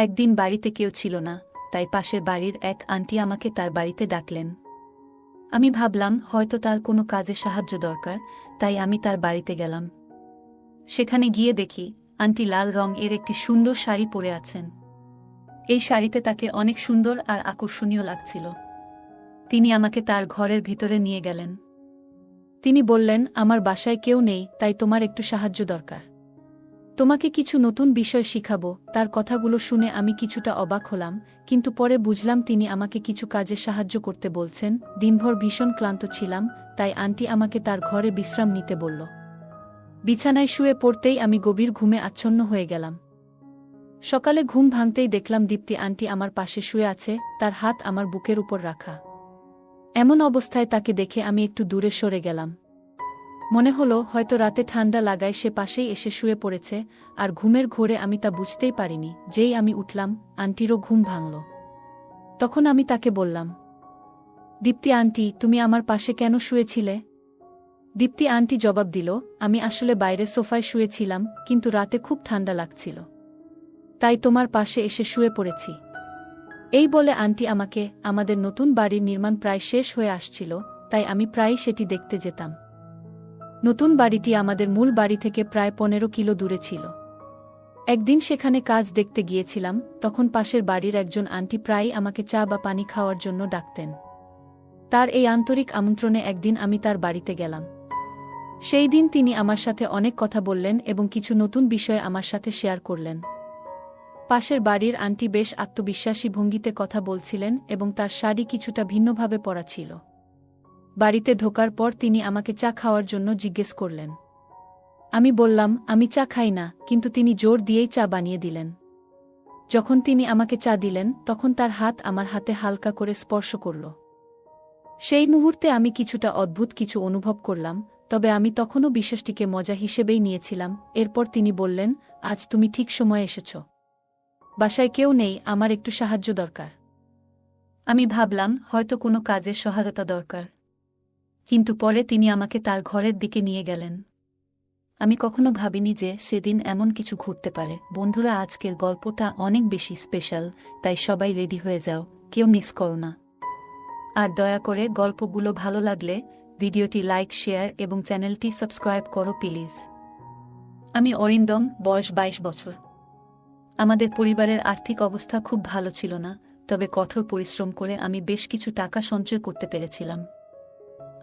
একদিন বাড়িতে কেউ ছিল না, তাই পাশের বাড়ির এক আন্টি আমাকে তার বাড়িতে ডাকলেন। আমি ভাবলাম হয়তো তার কোনো কাজে সাহায্য দরকার, তাই আমি তার বাড়িতে গেলাম। সেখানে গিয়ে দেখি আন্টি লাল রং এর একটি সুন্দর শাড়ি পরে আছেন। এই শাড়িতে তাকে অনেক সুন্দর আর আকর্ষণীয় লাগছিল। তিনি আমাকে তার ঘরের ভিতরে নিয়ে গেলেন। তিনি বললেন, আমার বাসায় কেউ নেই, তাই তোমার একটু সাহায্য দরকার। তোমাকে কিছু নতুন বিষয় শিখাবো। তার কথাগুলো শুনে আমি কিছুটা অবাক হলাম, কিন্তু পরে বুঝলাম তিনি আমাকে কিছু কাজে সাহায্য করতে বলছেন। দিনভর ভীষণ ক্লান্ত ছিলাম, তাই আন্টি আমাকে তার ঘরে বিশ্রাম নিতে বলল। বিছানায় শুয়ে পড়তেই আমি গভীর ঘুমে আচ্ছন্ন হয়ে গেলাম। সকালে ঘুম ভাঙতেই দেখলাম দীপ্তি আন্টি আমার পাশে শুয়ে আছে, তার হাত আমার বুকের উপর রাখা। এমন অবস্থায় তাকে দেখে আমি একটু দূরে সরে গেলাম। মনে হলো হয়তো রাতে ঠান্ডা লাগায় সে পাশেই এসে শুয়ে পড়েছে, আর ঘুমের ঘোরে আমি তা বুঝতেই পারিনি। যেই আমি উঠলাম, আন্টিরও ঘুম ভাঙল। তখন আমি তাকে বললাম, দীপ্তি আন্টি, তুমি আমার পাশে কেন শুয়েছিলে? দীপ্তি আন্টি জবাব দিল, আমি আসলে বাইরে সোফায় শুয়েছিলাম, কিন্তু রাতে খুব ঠান্ডা লাগছিল, তাই তোমার পাশে এসে শুয়ে পড়েছি। এই বলে আন্টি আমাকে, আমাদের নতুন বাড়ির নির্মাণ প্রায় শেষ হয়ে আসছিল, তাই আমি প্রায়ই সেটি দেখতে যেতাম। নতুন বাড়িটি আমাদের মূল বাড়ি থেকে প্রায় 15 কিলো দূরে ছিল। একদিন সেখানে কাজ দেখতে গিয়েছিলাম, তখন পাশের বাড়ির একজন আন্টি প্রায়ই আমাকে চা বা পানি খাওয়ার জন্য ডাকতেন। তার এই আন্তরিক আমন্ত্রণে একদিন আমি তার বাড়িতে গেলাম। সেই দিন তিনি আমার সাথে অনেক কথা বললেন এবং কিছু নতুন বিষয় আমার সাথে শেয়ার করলেন। পাশের বাড়ির আন্টি বেশ আত্মবিশ্বাসী ভঙ্গিতে কথা বলছিলেন এবং তার শাড়ি কিছুটা ভিন্নভাবে পরা ছিল। বাড়িতে ঢোকার পর তিনি আমাকে চা খাওয়ার জন্য জিজ্ঞেস করলেন। আমি বললাম, আমি চা খাই না, কিন্তু তিনি জোর দিয়েই চা বানিয়ে দিলেন। যখন তিনি আমাকে চা দিলেন, তখন তার হাত আমার হাতে হালকা করে স্পর্শ করল। সেই মুহূর্তে আমি কিছুটা অদ্ভুত কিছু অনুভব করলাম, তবে আমি তখনও বিষয়টিকে মজা হিসেবেই নিয়েছিলাম। এরপর তিনি বললেন, আজ তুমি ঠিক সময়ে এসেছ। বাসায় কেউ নেই, আমার একটু সাহায্য দরকার। আমি ভাবলাম হয়তো কোনো কাজের সহায়তা দরকার, কিন্তু পরে তিনি আমাকে তার ঘরের দিকে নিয়ে গেলেন। আমি কখনো ভাবিনি যে সেদিন এমন কিছু ঘটতে পারে। বন্ধুরা, আজকের গল্পটা অনেক বেশি স্পেশাল, তাই সবাই রেডি হয়ে যাও, কেউ মিস করো না। আর দয়া করে গল্পগুলো ভালো লাগলে ভিডিওটি লাইক, শেয়ার এবং চ্যানেলটি সাবস্ক্রাইব করো প্লিজ। আমি অরিন্দম, বয়স 22 বছর। আমাদের পরিবারের আর্থিক অবস্থা খুব ভালো ছিল না, তবে কঠোর পরিশ্রম করে আমি বেশ কিছু টাকা সঞ্চয় করতে পেরেছিলাম।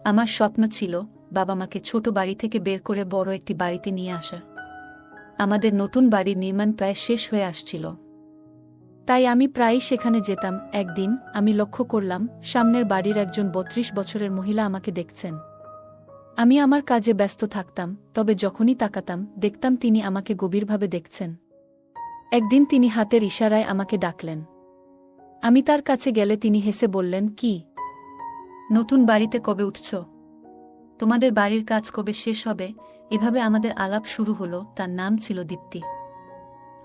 আমার স্বপ্ন ছিল বাবা মাকে ছোট বাড়ি থেকে বের করে বড় একটি বাড়িতে নিয়ে আসা। আমাদের নতুন বাড়ির নির্মাণ প্রায় শেষ হয়ে আসছিল, তাই আমি প্রায়ই সেখানে যেতাম। একদিন আমি লক্ষ্য করলাম সামনের বাড়ির একজন 32 বছরের মহিলা আমাকে দেখছেন। আমি আমার কাজে ব্যস্ত থাকতাম, তবে যখনই তাকাতাম দেখতাম তিনি আমাকে গভীরভাবে দেখছেন। একদিন তিনি হাতের ইশারায় আমাকে ডাকলেন। আমি তার কাছে গেলে তিনি হেসে বললেন, কি, নতুন বাড়িতে কবে উঠছ? তোমাদের বাড়ির কাজ কবে শেষ হবে? এভাবে আমাদের আলাপ শুরু হলো। তার নাম ছিল দীপ্তি।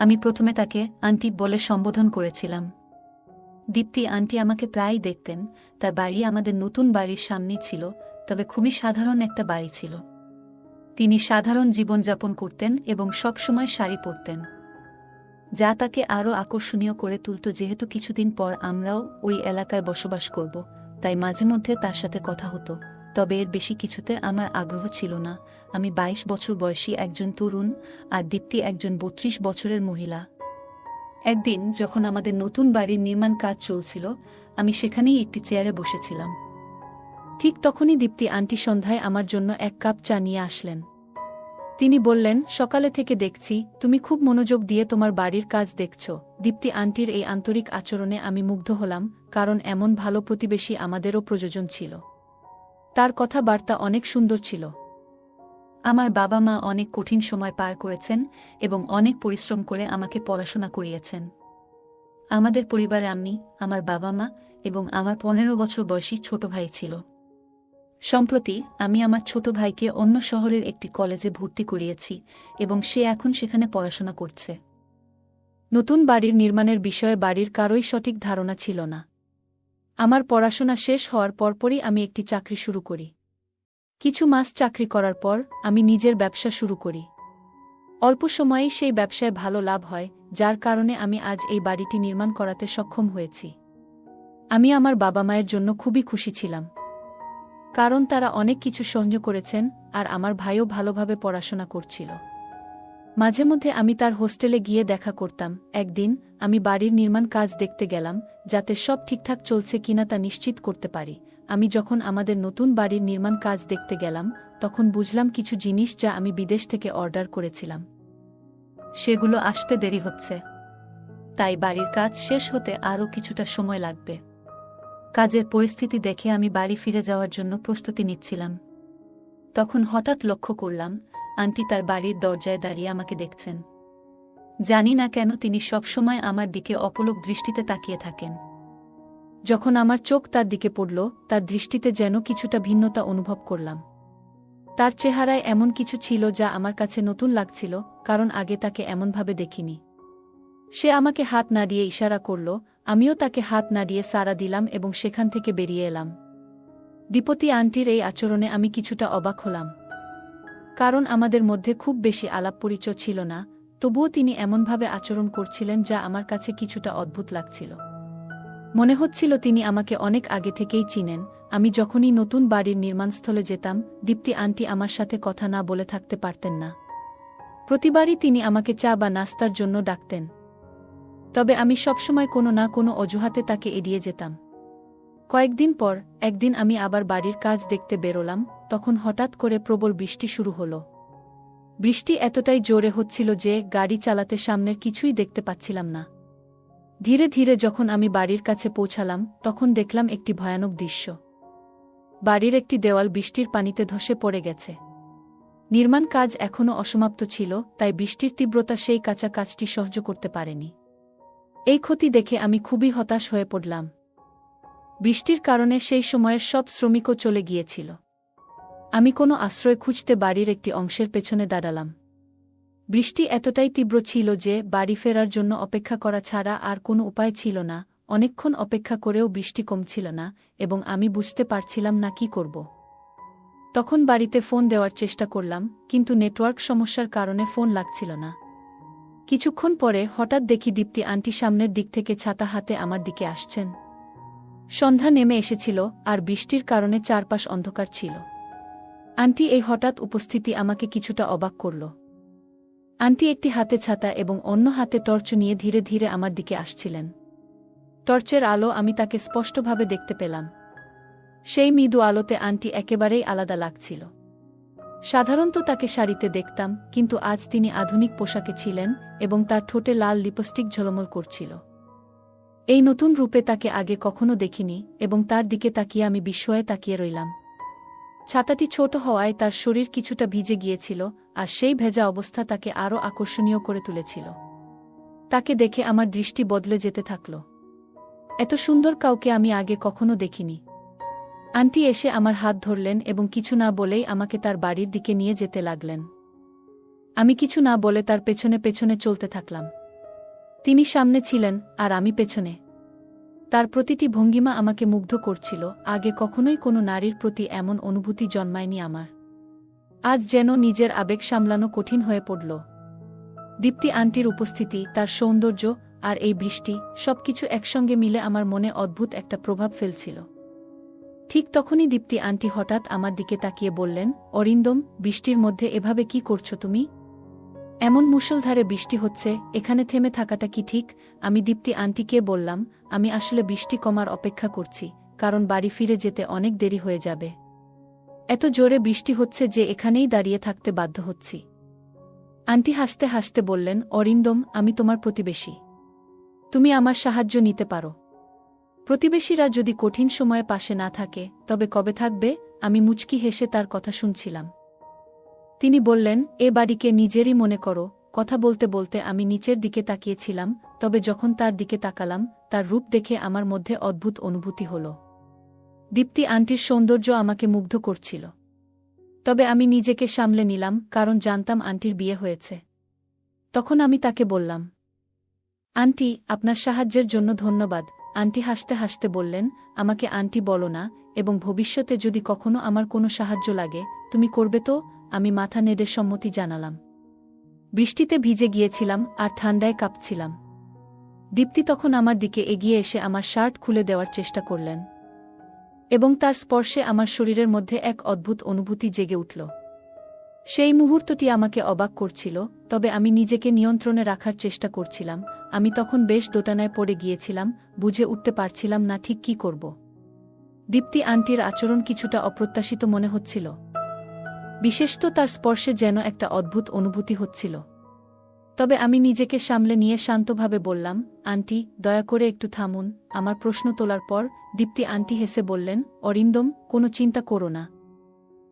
আমি প্রথমে তাকে আন্টি বলে সম্বোধন করেছিলাম। দীপ্তি আন্টি আমাকে প্রায়ই দেখতেন। তার বাড়ি আমাদের নতুন বাড়ির সামনেই ছিল, তবে খুবই সাধারণ একটা বাড়ি ছিল। তিনি সাধারণ জীবনযাপন করতেন এবং সবসময় শাড়ি পরতেন, যা তাকে আরও আকর্ষণীয় করে তুলত। যেহেতু কিছুদিন পর আমরাও ওই এলাকায় বসবাস করব, তাই মাঝে মধ্যে তার সাথে কথা হতো, তবে এর বেশি কিছুতে আমার আগ্রহ ছিল না। আমি 22 বছর বয়সী একজন তরুণ, আর দীপ্তি একজন 32 বছরের মহিলা। একদিন যখন আমাদের নতুন বাড়ির নির্মাণ কাজ চলছিল, আমি সেখানেই একটি চেয়ারে বসেছিলাম। ঠিক তখনই দীপ্তি আন্টি সন্ধ্যায় আমার জন্য 1 কাপ চা নিয়ে আসলেন। তিনি বললেন, সকালে থেকে দেখছি তুমি খুব মনোযোগ দিয়ে তোমার বাড়ির কাজ দেখছ। দীপ্তি আন্টির এই আন্তরিক আচরণে আমি মুগ্ধ হলাম, কারণ এমন ভালো প্রতিবেশী আমাদেরও প্রয়োজন ছিল। তার কথাবার্তা অনেক সুন্দর ছিল। আমার বাবা মা অনেক কঠিন সময় পার করেছেন এবং অনেক পরিশ্রম করে আমাকে পড়াশোনা করিয়েছেন। আমাদের পরিবারে আমি, আমার বাবা মা এবং আমার 15 বছর বয়সী ছোট ভাই ছিল। সম্প্রতি আমি আমার ছোট ভাইকে অন্য শহরের একটি কলেজে ভর্তি করিয়েছি এবং সে এখন সেখানে পড়াশোনা করছে। নতুন বাড়ির নির্মাণের বিষয়ে বাড়ির কারোই সঠিক ধারণা ছিল না। আমার পড়াশোনা শেষ হওয়ার পরপরই আমি একটি চাকরি শুরু করি। কিছু মাস চাকরি করার পর আমি নিজের ব্যবসা শুরু করি। অল্প সময়েই সেই ব্যবসায় ভালো লাভ হয়, যার কারণে আমি আজ এই বাড়িটি নির্মাণ করাতে সক্ষম হয়েছি। আমি আমার বাবা মায়ের জন্য খুবই খুশি ছিলাম, কারণ তারা অনেক কিছু সহ্য করেছেন আর আমার ভাইও ভালোভাবে পড়াশোনা করছিল। মাঝে মধ্যে আমি তার হোস্টেলে গিয়ে দেখা করতাম। একদিন আমি বাড়ির নির্মাণ কাজ দেখতে গেলাম, যাতে সব ঠিকঠাক চলছে কিনা তা নিশ্চিত করতে পারি। আমি যখন আমাদের নতুন বাড়ির নির্মাণ কাজ দেখতে গেলাম, তখন বুঝলাম কিছু জিনিস যা আমি বিদেশ থেকে অর্ডার করেছিলাম সেগুলো আসতে দেরি হচ্ছে, তাই বাড়ির কাজ শেষ হতে আরও কিছুটা সময় লাগবে। কাজের পরিস্থিতি দেখে আমি বাড়ি ফিরে যাওয়ার জন্য প্রস্তুতি নিচ্ছিলাম। তখন হঠাৎ লক্ষ্য করলাম আন্টি তার বাড়ির দরজায় দাঁড়িয়ে আমাকে দেখছেন। জানি না কেন তিনি সবসময় আমার দিকে অপলক দৃষ্টিতে তাকিয়ে থাকেন। যখন আমার চোখ তার দিকে পড়ল, তার দৃষ্টিতে যেন কিছুটা ভিন্নতা অনুভব করলাম। তার চেহারায় এমন কিছু ছিল যা আমার কাছে নতুন লাগছিল, কারণ আগে তাকে এমনভাবে দেখিনি। সে আমাকে হাত নাড়িয়ে ইশারা করল, আমিও তাকে হাত নাড়িয়ে সাড়া দিলাম এবং সেখান থেকে বেরিয়ে এলাম। দীপতি আন্টির এই আচরণে আমি কিছুটা অবাক হলাম, কারণ আমাদের মধ্যে খুব বেশি আলাপ পরিচয় ছিল না, তবুও তিনি এমনভাবে আচরণ করছিলেন যা আমার কাছে কিছুটা অদ্ভুত লাগছিল। মনে হচ্ছিল তিনি আমাকে অনেক আগে থেকেই চিনেন। আমি যখনই নতুন বাড়ির নির্মাণস্থলে যেতাম, দীপ্তি আন্টি আমার সাথে কথা না বলে থাকতে পারতেন না। প্রতিবারই তিনি আমাকে চা বা নাস্তার জন্য ডাকতেন, তবে আমি সবসময় কোনো না কোনো অজুহাতে তাকে এড়িয়ে যেতাম। কয়েকদিন পর একদিন আমি আবার বাড়ির কাজ দেখতে বেরোলাম, তখন হঠাৎ করে প্রবল বৃষ্টি শুরু হলো। বৃষ্টি এতটাই জোরে হচ্ছিল যে গাড়ি চালাতে সামনের কিছুই দেখতে পাচ্ছিলাম না। ধীরে ধীরে যখন আমি বাড়ির কাছে পৌঁছালাম, তখন দেখলাম একটি ভয়ানক দৃশ্য। বাড়ির একটি দেওয়াল বৃষ্টির পানিতে ধসে পড়ে গেছে। নির্মাণ কাজ এখনও অসমাপ্ত ছিল, তাই বৃষ্টির তীব্রতা সেই কাঁচা কাজটি সহ্য করতে পারেনি। এই ক্ষতি দেখে আমি খুবই হতাশ হয়ে পড়লাম। বৃষ্টির কারণে সেই সময়ের সব শ্রমিকও চলে গিয়েছিল। আমি কোনো আশ্রয় খুঁজতে বাড়ির একটি অংশের পেছনে দাঁড়ালাম। বৃষ্টি এতটাই তীব্র ছিল যে বাড়ি ফেরার জন্য অপেক্ষা করা ছাড়া আর কোনো উপায় ছিল না। অনেকক্ষণ অপেক্ষা করেও বৃষ্টি কমছিল না এবং আমি বুঝতে পারছিলাম না কি করব। তখন বাড়িতে ফোন দেওয়ার চেষ্টা করলাম, কিন্তু নেটওয়ার্ক সমস্যার কারণে ফোন লাগছিল না। কিছুক্ষণ পরে হঠাৎ দেখি দীপ্তি আন্টি সামনের দিক থেকে ছাতা হাতে আমার দিকে আসছেন। সন্ধ্যা নেমে এসেছিল আর বৃষ্টির কারণে চারপাশ অন্ধকার ছিল। আন্টি এই হঠাৎ উপস্থিতি আমাকে কিছুটা অবাক করল। আন্টি একটি হাতে ছাতা এবং অন্য হাতে টর্চ নিয়ে ধীরে ধীরে আমার দিকে আসছিলেন। টর্চের আলো আমি তাকে স্পষ্টভাবে দেখতে পেলাম। সেই মৃদু আলোতে আন্টি একেবারেই আলাদা লাগছিল। সাধারণত তাকে শাড়িতে দেখতাম, কিন্তু আজ তিনি আধুনিক পোশাকে ছিলেন এবং তার ঠোঁটে লাল লিপস্টিক ঝলমল করছিল। এই নতুন রূপে তাকে আগে কখনো দেখিনি এবং তার দিকে তাকিয়ে আমি বিস্ময়ে তাকিয়ে রইলাম। ছাতাটি ছোট হওয়ায় তার শরীর কিছুটা ভিজে গিয়েছিল, আর সেই ভেজা অবস্থা তাকে আরও আকর্ষণীয় করে তুলেছিল। তাকে দেখে আমার দৃষ্টি বদলে যেতে থাকল। এত সুন্দর কাউকে আমি আগে কখনো দেখিনি। আন্টি এসে আমার হাত ধরলেন এবং কিছু না বলেই আমাকে তার বাড়ির দিকে নিয়ে যেতে লাগলেন। আমি কিছু না বলে তার পেছনে পেছনে চলতে থাকলাম। তিনি সামনে ছিলেন আর আমি পেছনে। তার প্রতিটি ভঙ্গিমা আমাকে মুগ্ধ করছিল। আগে কখনোই কোনো নারীর প্রতি এমন অনুভূতি জন্মায়নি আমার। আজ যেন নিজের আবেগ সামলানো কঠিন হয়ে পড়ল। দীপ্তি আন্টির উপস্থিতি, তার সৌন্দর্য আর এই বৃষ্টি, সবকিছু একসঙ্গে মিলে আমার মনে অদ্ভুত একটা প্রভাব ফেলছিল। ঠিক তখনই দীপ্তি আন্টি হঠাৎ আমার দিকে তাকিয়ে বললেন, অরিন্দম, বৃষ্টির মধ্যে এভাবে কি করছো তুমি? এমন মুষলধারে বৃষ্টি হচ্ছে, এখানে থেমে থাকাটা কি ঠিক? আমি দীপ্তি আন্টিকে বললাম, আমি আসলে বৃষ্টি কমার অপেক্ষা করছি, কারণ বাড়ি ফিরে যেতে অনেক দেরি হয়ে যাবে। এত জোরে বৃষ্টি হচ্ছে যে এখানেই দাঁড়িয়ে থাকতে বাধ্য হচ্ছি। আন্টি হাসতে হাসতে বললেন, অরিন্দম, আমি তোমার প্রতিবেশী। তুমি আমার সাহায্য নিতে পারো। প্রতিবেশীরা যদি কঠিন সময়ে পাশে না থাকে, তবে কবে থাকবে? আমি মুচকি হেসে তার কথা শুনছিলাম। তিনি বললেন, এ বাড়িকে নিজেরই মনে করো। কথা বলতে বলতে আমি নিচের দিকে তাকিয়েছিলাম, তবে যখন তার দিকে তাকালাম, তার রূপ দেখে আমার মধ্যে অদ্ভুত অনুভূতি হল। দীপ্তি আন্টির সৌন্দর্য আমাকে মুগ্ধ করছিল। তবে আমি নিজেকে সামলে নিলাম, কারণ জানতাম আন্টির বিয়ে হয়েছে। তখন আমি তাকে বললাম, আন্টি, আপনার সাহায্যের জন্য ধন্যবাদ। আন্টি হাসতে হাসতে বললেন, আমাকে আন্টি বলো না, এবং ভবিষ্যতে যদি কখনো আমার কোনো সাহায্য লাগে, তুমি করবে তো? আমি মাথা নেড়ে সম্মতি জানালাম। বৃষ্টিতে ভিজে গিয়েছিলাম আর ঠান্ডায় কাঁপছিলাম। দীপ্তি তখন আমার দিকে এগিয়ে এসে আমার শার্ট খুলে দেওয়ার চেষ্টা করলেন এবং তার স্পর্শে আমার শরীরের মধ্যে এক অদ্ভুত অনুভূতি জেগে উঠল। সেই মুহূর্তটি আমাকে অবাক করছিল, তবে আমি নিজেকে নিয়ন্ত্রণে রাখার চেষ্টা করছিলাম। আমি তখন বেশ দোটানায় পড়ে গিয়েছিলাম, বুঝে উঠতে পারছিলাম না ঠিক কী করব। দীপ্তি আন্টির আচরণ কিছুটা অপ্রত্যাশিত মনে হচ্ছিল, বিশেষত তার স্পর্শে যেন একটা অদ্ভুত অনুভূতি হচ্ছিল। তবে আমি নিজেকে সামলে নিয়ে শান্তভাবে বললাম, আন্টি, দয়া করে একটু থামুন। আমার প্রশ্ন তোলার পর দীপ্তি আন্টি হেসে বললেন, অরিন্দম, কোনো চিন্তা করো না।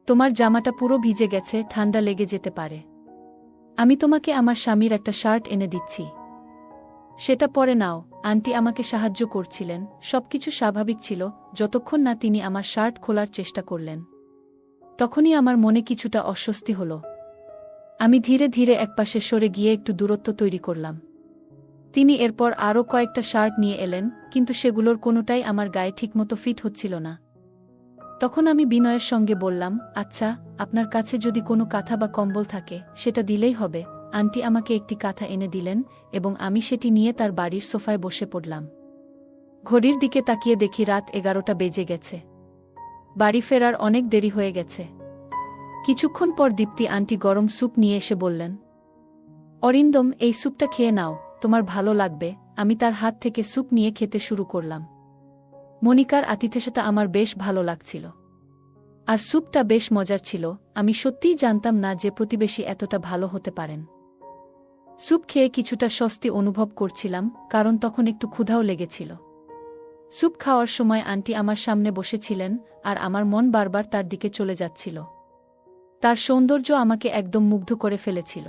তোমার জামাটা পুরো ভিজে গেছে, ঠান্ডা লেগে যেতে পারে। আমি তোমাকে আমার স্বামীর একটা শার্ট এনে দিচ্ছি, সেটা পরে নাও। আন্টি আমাকে সাহায্য করছিলেন, সবকিছু স্বাভাবিক ছিল যতক্ষণ না তিনি আমার শার্ট খোলার চেষ্টা করলেন। তখনই আমার মনে কিছুটা অস্বস্তি হল। আমি ধীরে ধীরে একপাশে সরে গিয়ে একটু দূরত্ব তৈরি করলাম। তিনি এরপর আরও কয়েকটা শার্ট নিয়ে এলেন, কিন্তু সেগুলোর কোনোটাই আমার গায়ে ঠিকমতো ফিট হচ্ছিল না। তখন আমি বিনয়ের সঙ্গে বললাম, আচ্ছা, আপনার কাছে যদি কোনো কাঁথা বা কম্বল থাকে সেটা দিলেই হবে। আন্টি আমাকে একটি কাঁথা এনে দিলেন এবং আমি সেটি নিয়ে তার বাড়ির সোফায় বসে পড়লাম। ঘড়ির দিকে তাকিয়ে দেখি রাত 11টা বেজে গেছে। বাড়ি ফেরার অনেক দেরি হয়ে গেছে। কিছুক্ষণ পর দীপ্তি আন্টি গরম স্যুপ নিয়ে এসে বললেন, অরিন্দম, এই স্যুপটা খেয়ে নাও, তোমার ভালো লাগবে। আমি তার হাত থেকে স্যুপ নিয়ে খেতে শুরু করলাম। মনিকার আতিথেয়তা আমার বেশ ভালো লাগছিল, আর স্যুপটা বেশ মজার ছিল। আমি সত্যিই জানতাম না যে প্রতিবেশী এতটা ভালো হতে পারেন। স্যুপ খেয়ে কিছুটা স্বস্তি অনুভব করছিলাম, কারণ তখন একটু ক্ষুধাও লেগেছিল। স্যুপ খাওয়ার সময় আন্টি আমার সামনে বসেছিলেন, আর আমার মন বারবার তার দিকে চলে যাচ্ছিল। তার সৌন্দর্য আমাকে একদম মুগ্ধ করে ফেলেছিল।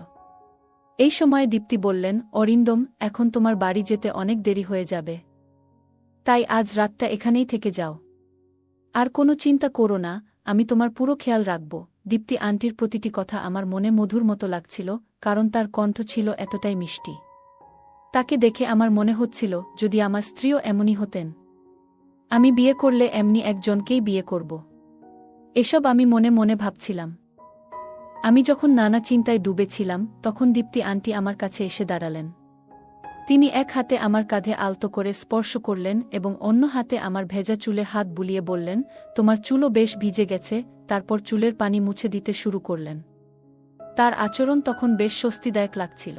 এই সময়ে দীপ্তি বললেন, অরিন্দম, এখন তোমার বাড়ি যেতে অনেক দেরি হয়ে যাবে, তাই আজ রাতটা এখানেই থেকে যাও। আর কোনো চিন্তা করো না, আমি তোমার পুরো খেয়াল রাখব। দীপ্তি আন্টির প্রতিটি কথা আমার মনে মধুর মতো লাগছিল, কারণ তার কণ্ঠ ছিল এতটাই মিষ্টি। তাকে দেখে আমার মনে হচ্ছিল, যদি আমার স্ত্রীও এমনই হতেন। আমি বিয়ে করলে এমনি একজনকেই বিয়ে করব। এসব আমি মনে মনে ভাবছিলাম। আমি যখন নানা চিন্তায় ডুবেছিলাম, তখন দীপ্তি আন্টি আমার কাছে এসে দাঁড়ালেন। তিনি এক হাতে আমার কাঁধে আলতো করে স্পর্শ করলেন এবং অন্য হাতে আমার ভেজা চুলে হাত বুলিয়ে বললেন, তোমার চুলও বেশ ভিজে গেছে। তারপর চুলের পানি মুছে দিতে শুরু করলেন। তার আচরণ তখন বেশ স্বস্তিদায়ক লাগছিল,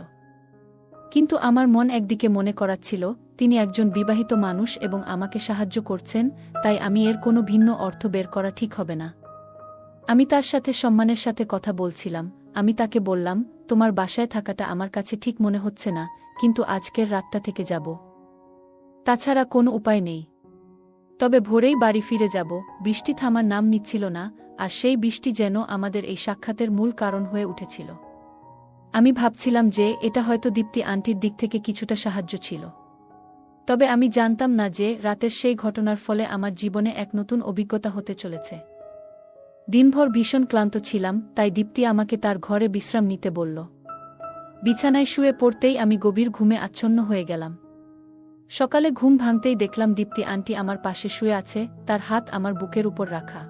কিন্তু আমার মন একদিকে মনে করাচ্ছিল, তিনি একজন বিবাহিত মানুষ এবং আমাকে সাহায্য করছেন, তাই আমি এর কোনো ভিন্ন অর্থ বের করা ঠিক হবে না। আমি তার সাথে সম্মানের সাথে কথা বলছিলাম। আমি তাকে বললাম, তোমার বাসায় থাকাটা আমার কাছে ঠিক মনে হচ্ছে না, কিন্তু আজকের রাতটা থেকে যাব। তাছাড়া কোনো উপায় নেই। তবে ভোরেই বাড়ি ফিরে যাব। বৃষ্টি থামার নাম নিচ্ছিল না, আর সেই বৃষ্টি যেন আমাদের এই সাক্ষাতের মূল কারণ হয়ে উঠেছিল। আমি ভাবছিলাম যে এটা হয়তো দীপ্তি আন্টির দিক থেকে কিছুটা সাহায্য ছিল। তবে আমি জানতাম না যে রাতের সেই ঘটনার ফলে আমার জীবনে এক নতুন অভিজ্ঞতা হতে চলেছে। দিনভর ভীষণ ক্লান্ত ছিলাম, তাই দীপ্তি আমাকে তার ঘরে বিশ্রাম নিতে বলল। বিছানায় শুয়ে পড়তেই আমি গভীর ঘুমে আচ্ছন্ন হয়ে গেলাম। সকালে ঘুম ভাঙতেই দেখলাম দীপ্তি আন্টি আমার পাশে শুয়ে আছে, তার হাত আমার বুকের উপর রাখা।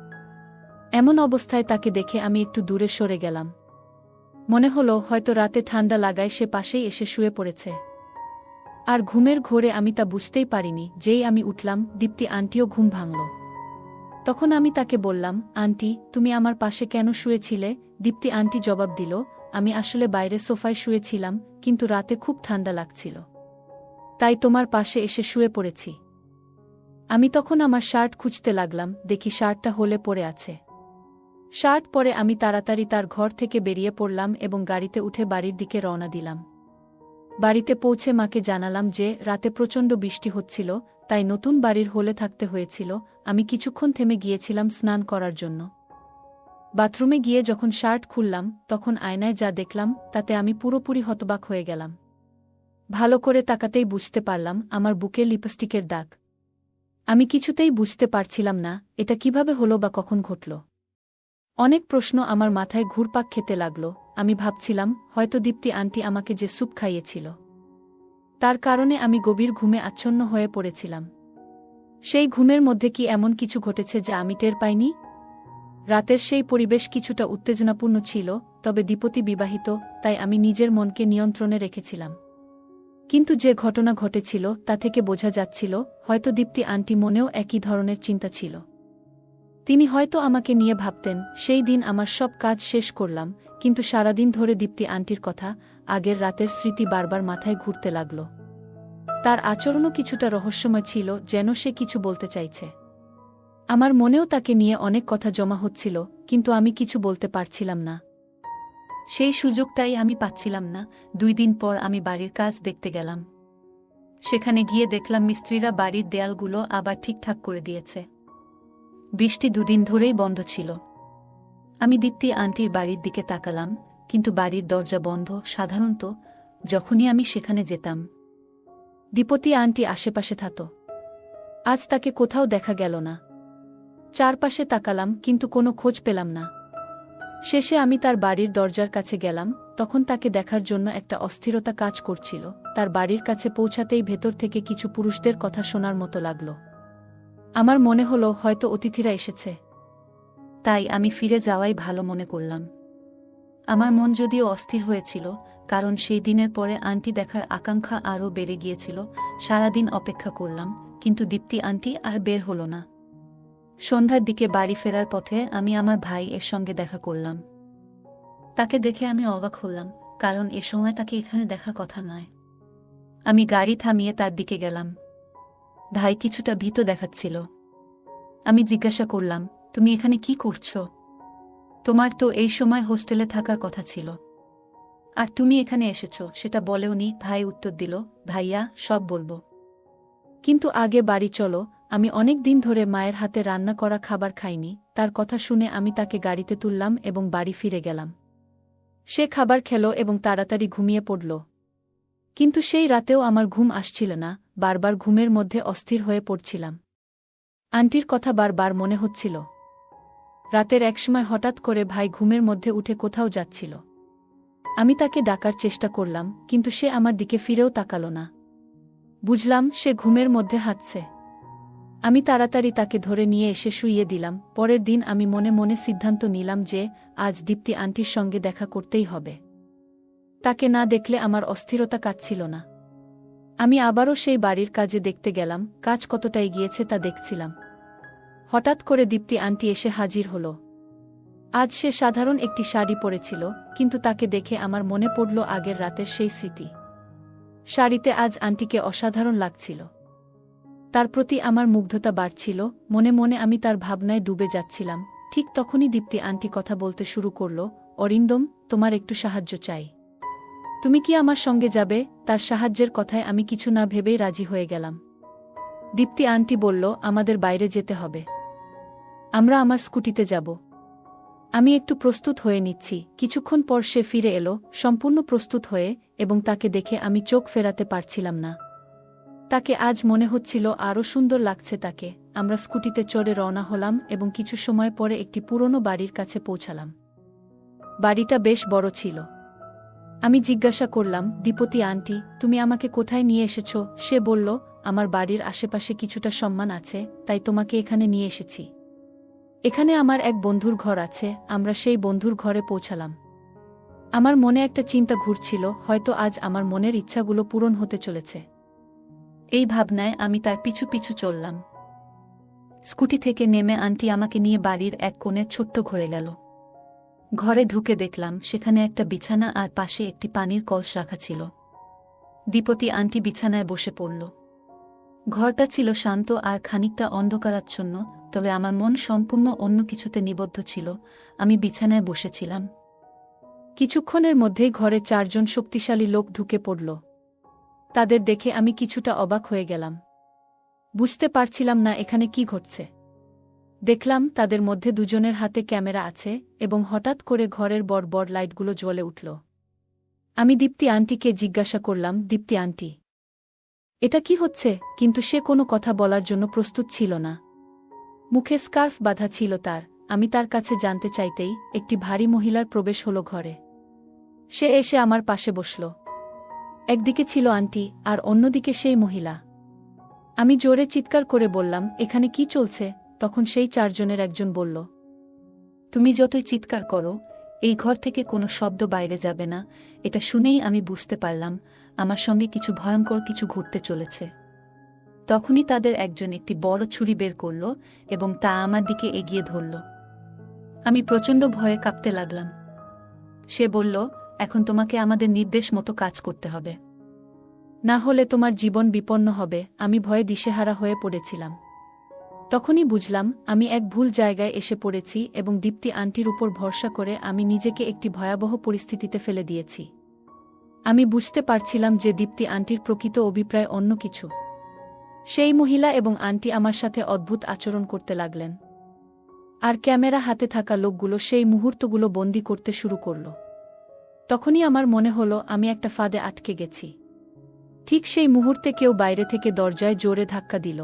এমন অবস্থায় তাকে দেখে আমি একটু দূরে সরে গেলাম। মনে হলো হয়তো রাতে ঠান্ডা লাগায় সে পাশেই এসে শুয়ে পড়েছে। আর ঘুমের ঘোরে আমি তা বুঝতেই পারিনি। যেই আমি উঠলাম, দীপ্তি আন্টিও ঘুম ভাঙল। তখন আমি তাকে বললাম, আন্টি, তুমি আমার পাশে কেন শুয়েছিলে? দীপ্তি আন্টি জবাব দিল, আমি আসলে বাইরে সোফায় শুয়েছিলাম, কিন্তু রাতে খুব ঠান্ডা লাগছিল, তাই তোমার পাশে এসে শুয়ে পড়েছি। আমি তখন আমার শার্ট খুঁজতে লাগলাম, দেখি শার্টটা হোলে পড়ে আছে। শার্ট পরে আমি তাড়াতাড়ি তার ঘর থেকে বেরিয়ে পড়লাম এবং গাড়িতে উঠে বাড়ির দিকে রওনা দিলাম। বাড়িতে পৌঁছে মাকে জানালাম যে রাতে প্রচণ্ড বৃষ্টি হচ্ছিল, তাই নতুন বাড়ির হোলে থাকতে হয়েছিল। আমি কিছুক্ষণ থেমে গিয়েছিলাম স্নান করার জন্য। বাথরুমে গিয়ে যখন শার্ট খুললাম, তখন আয়নায় যা দেখলাম তাতে আমি পুরোপুরি হতবাক হয়ে গেলাম। ভালো করে তাকাতেই বুঝতে পারলাম আমার বুকে লিপস্টিকের দাগ। আমি কিছুতেই বুঝতে পারছিলাম না এটা কিভাবে হলো বা কখন ঘটল। অনেক প্রশ্ন আমার মাথায় ঘুরপাক খেতে লাগল। আমি ভাবছিলাম, হয়তো দীপ্তি আন্টি আমাকে যে স্যুপ খাইয়েছিল, তার কারণে আমি গভীর ঘুমে আচ্ছন্ন হয়ে পড়েছিলাম। সেই ঘুমের মধ্যে কি এমন কিছু ঘটেছে যা আমি টের পাইনি? রাতের সেই পরিবেশ কিছুটা উত্তেজনাপূর্ণ ছিল, তবে দীপতি বিবাহিত, তাই আমি নিজের মনকে নিয়ন্ত্রণে রেখেছিলাম। কিন্তু যে ঘটনা ঘটেছিল তা থেকে বোঝা যাচ্ছিল হয়তো দীপ্তি আন্টি মনেও একই ধরনের চিন্তা ছিল। তিনি হয়তো আমাকে নিয়ে ভাবতেন। সেই দিন আমার সব কাজ শেষ করলাম, কিন্তু সারাদিন ধরে দীপ্তি আন্টির কথা, আগের রাতের স্মৃতি বারবার মাথায় ঘুরতে লাগল। তার আচরণও কিছুটা রহস্যময় ছিল, যেন সে কিছু বলতে চাইছে। আমার মনেও তাকে নিয়ে অনেক কথা জমা হচ্ছিল, কিন্তু আমি কিছু বলতে পারছিলাম না। সেই সুযোগটাই আমি পাচ্ছিলাম না। 2 দিন পর আমি বাড়ির কাজ দেখতে গেলাম। সেখানে গিয়ে দেখলাম মিস্ত্রিরা বাড়ির দেয়ালগুলো আবার ঠিকঠাক করে দিয়েছে। বৃষ্টি 2 দিন ধরেই বন্ধ ছিল। আমি দীপ্তি আন্টির বাড়ির দিকে তাকালাম, কিন্তু বাড়ির দরজা বন্ধ। সাধারণত যখনই আমি সেখানে যেতাম, দীপতি আন্টি আশেপাশে থাকত। আজ তাকে কোথাও দেখা গেল না। চারপাশে তাকালাম, কিন্তু কোনো খোঁজ পেলাম না। শেষে আমি তার বাড়ির দরজার কাছে গেলাম। তখন তাকে দেখার জন্য একটা অস্থিরতা কাজ করছিল। তার বাড়ির কাছে পৌঁছাতেই ভেতর থেকে কিছু পুরুষদের কথা শোনার মতো লাগল। আমার মনে হলো হয়তো অতিথিরা এসেছে। তাই আমি ফিরে যাওয়াই ভালো মনে করলাম। আমার মন যদিও অস্থির হয়েছিল, কারণ সেই দিনের পরে আন্টি দেখার আকাঙ্ক্ষা আরও বেড়ে গিয়েছিল। সারাদিন অপেক্ষা করলাম, কিন্তু দীপ্তি আন্টি আর বের হলো না। সন্ধ্যার দিকে বাড়ি ফেরার পথে আমি আমার ভাই এর সঙ্গে দেখা করলাম। তাকে দেখে আমি অবাক হলাম, কারণ এ সময় তাকে এখানে দেখার কথা নয়। আমি গাড়ি থামিয়ে তার দিকে গেলাম। ভাই কিছুটা ভীত দেখাচ্ছিল। আমি জিজ্ঞাসা করলাম, তুমি এখানে কি করছো? তোমার তো এই সময় হোস্টেলে থাকার কথা ছিল, আর তুমি এখানে এসেছো সেটা বলেওনি। ভাই উত্তর দিল, ভাইয়া, সব বলবো, কিন্তু আগে বাড়ি চলো। আমি অনেক দিন ধরে মায়ের হাতে রান্না করা খাবার খাইনি। তার কথা শুনে আমি তাকে গাড়িতে তুললাম এবং বাড়ি ফিরে গেলাম। সে খাবার খেল এবং তাড়াতাড়ি ঘুমিয়ে পড়ল। কিন্তু সেই রাতেও আমার ঘুম আসছিল না। বারবার ঘুমের মধ্যে অস্থির হয়ে পড়ছিলাম। আন্টির কথা বারবার মনে হচ্ছিল। রাতের একসময় হঠাৎ করে ভাই ঘুমের মধ্যে উঠে কোথাও যাচ্ছিল। আমি তাকে ডাকার চেষ্টা করলাম, কিন্তু সে আমার দিকে ফিরেও তাকালো না। বুঝলাম সে ঘুমের মধ্যে হাঁটছে। আমি তাড়াতাড়ি তাকে ধরে নিয়ে এসে শুইয়ে দিলাম। পরের দিন আমি মনে মনে সিদ্ধান্ত নিলাম যে আজ দীপ্তি আন্টির সঙ্গে দেখা করতেই হবে। তাকে না দেখলে আমার অস্থিরতা কাটছিল না। আমি আবারও সেই বাড়ির কাজে দেখতে গেলাম। কাজ কতটা এগিয়েছে তা দেখছিলাম। হঠাৎ করে দীপ্তি আন্টি এসে হাজির হল। আজ সে সাধারণ একটি শাড়ি পরেছিল, কিন্তু তাকে দেখে আমার মনে পড়ল আগের রাতের সেই স্মৃতি। শাড়িতে আজ আন্টিকে অসাধারণ লাগছিল। তার প্রতি আমার মুগ্ধতা বাড়ছিল। মনে মনে আমি তার ভাবনায় ডুবে যাচ্ছিলাম। ঠিক তখনই দীপ্তি আন্টি কথা বলতে শুরু করল, অরিন্দম, তোমার একটু সাহায্য চাই। তুমি কি আমার সঙ্গে যাবে? তার সাহায্যের কথায় আমি কিছু না ভেবেই রাজি হয়ে গেলাম। দীপ্তি আন্টি বলল, আমাদের বাইরে যেতে হবে। আমরা আমার স্কুটিতে যাব। আমি একটু প্রস্তুত হয়ে নিচ্ছি। কিছুক্ষণ পর সে ফিরে এলো, সম্পূর্ণ প্রস্তুত হয়ে, এবং তাকে দেখে আমি চোখ ফেরাতে পারছিলাম না। তাকে আজ মনে হচ্ছিল আরও সুন্দর লাগছে তাকে। আমরা স্কুটিতে চড়ে রওনা হলাম এবং কিছু সময় পরে একটি পুরনো বাড়ির কাছে পৌঁছালাম। বাড়িটা বেশ বড় ছিল। আমি জিজ্ঞাসা করলাম, দীপতি আন্টি, তুমি আমাকে কোথায় নিয়ে এসেছো? সে বলল, আমার বাড়ির আশেপাশে কিছুটা সম্মান আছে, তাই তোমাকে এখানে নিয়ে এসেছি। এখানে আমার এক বন্ধুর ঘর আছে। আমরা সেই বন্ধুর ঘরে পৌঁছালাম। আমার মনে একটা চিন্তা ঘুরছিল, হয়তো আজ আমার মনের ইচ্ছাগুলো পূরণ হতে চলেছে। এই ভাবনায় আমি তার পিছু পিছু চললাম। স্কুটি থেকে নেমে আন্টি আমাকে নিয়ে বাড়ির এক কোণে ছোট্ট ঘরে গেল। ঘরে ঢুকে দেখলাম সেখানে একটা বিছানা আর পাশে একটি পানির কলস রাখা ছিল। দীপতি আন্টি বিছানায় বসে পড়ল। ঘরটা ছিল শান্ত আর খানিকটা অন্ধকারাচ্ছন্ন, তবে আমার মন সম্পূর্ণ অন্য কিছুতে নিবদ্ধ ছিল। আমি বিছানায় বসেছিলাম। কিছুক্ষণের মধ্যেই ঘরে 4 জন শক্তিশালী লোক ঢুকে পড়ল। তাদের দেখে আমি কিছুটা অবাক হয়ে গেলাম। বুঝতে পারছিলাম না এখানে কি ঘটছে। দেখলাম তাদের মধ্যে 2 জনের হাতে ক্যামেরা আছে এবং হঠাৎ করে ঘরের বড় বড় লাইটগুলো জ্বলে উঠল। আমি দীপ্তি আন্টিকে জিজ্ঞাসা করলাম, দীপ্তি আন্টি, এটা কি হচ্ছে? কিন্তু সে কোনো কথা বলার জন্য প্রস্তুত ছিল না। মুখে স্কার্ফ বাঁধা ছিল তার। আমি তার কাছে জানতে চাইতেই একটি ভারী মহিলার প্রবেশ হলো ঘরে। সে এসে আমার পাশে বসল। একদিকে ছিল আন্টি আর অন্যদিকে সেই মহিলা। আমি জোরে চিৎকার করে বললাম, এখানে কি চলছে? তখন সেই 4 জনের একজন বলল, তুমি যতই চিৎকার করো, এই ঘর থেকে কোনো শব্দ বাইরে যাবে না। এটা শুনেই আমি বুঝতে পারলাম আমার সঙ্গে কিছু ভয়ঙ্কর কিছু ঘটতে চলেছে। তখনই তাদের একজন একটি বড় ছুরি বের করল এবং তা আমার দিকে এগিয়ে ধরল। আমি প্রচণ্ড ভয়ে কাঁপতে লাগলাম। সে বলল, এখন তোমাকে আমাদের নির্দেশ মতো কাজ করতে হবে, না হলে তোমার জীবন বিপন্ন হবে। আমি ভয়ে দিশেহারা হয়ে পড়েছিলাম। তখনই বুঝলাম আমি এক ভুল জায়গায় এসে পড়েছি এবং দীপ্তি আন্টির উপর ভরসা করে আমি নিজেকে একটি ভয়াবহ পরিস্থিতিতে ফেলে দিয়েছি। আমি বুঝতে পারছিলাম যে দীপ্তি আন্টির প্রকৃত অভিপ্রায় অন্য কিছু। সেই মহিলা এবং আন্টি আমার সাথে অদ্ভুত আচরণ করতে লাগলেন, আর ক্যামেরা হাতে থাকা লোকগুলো সেই মুহূর্তগুলো বন্দি করতে শুরু করল। তখনই আমার মনে হলো আমি একটা ফাঁদে আটকে গেছি। ঠিক সেই মুহূর্তে কেউ বাইরে থেকে দরজায় জোরে ধাক্কা দিল।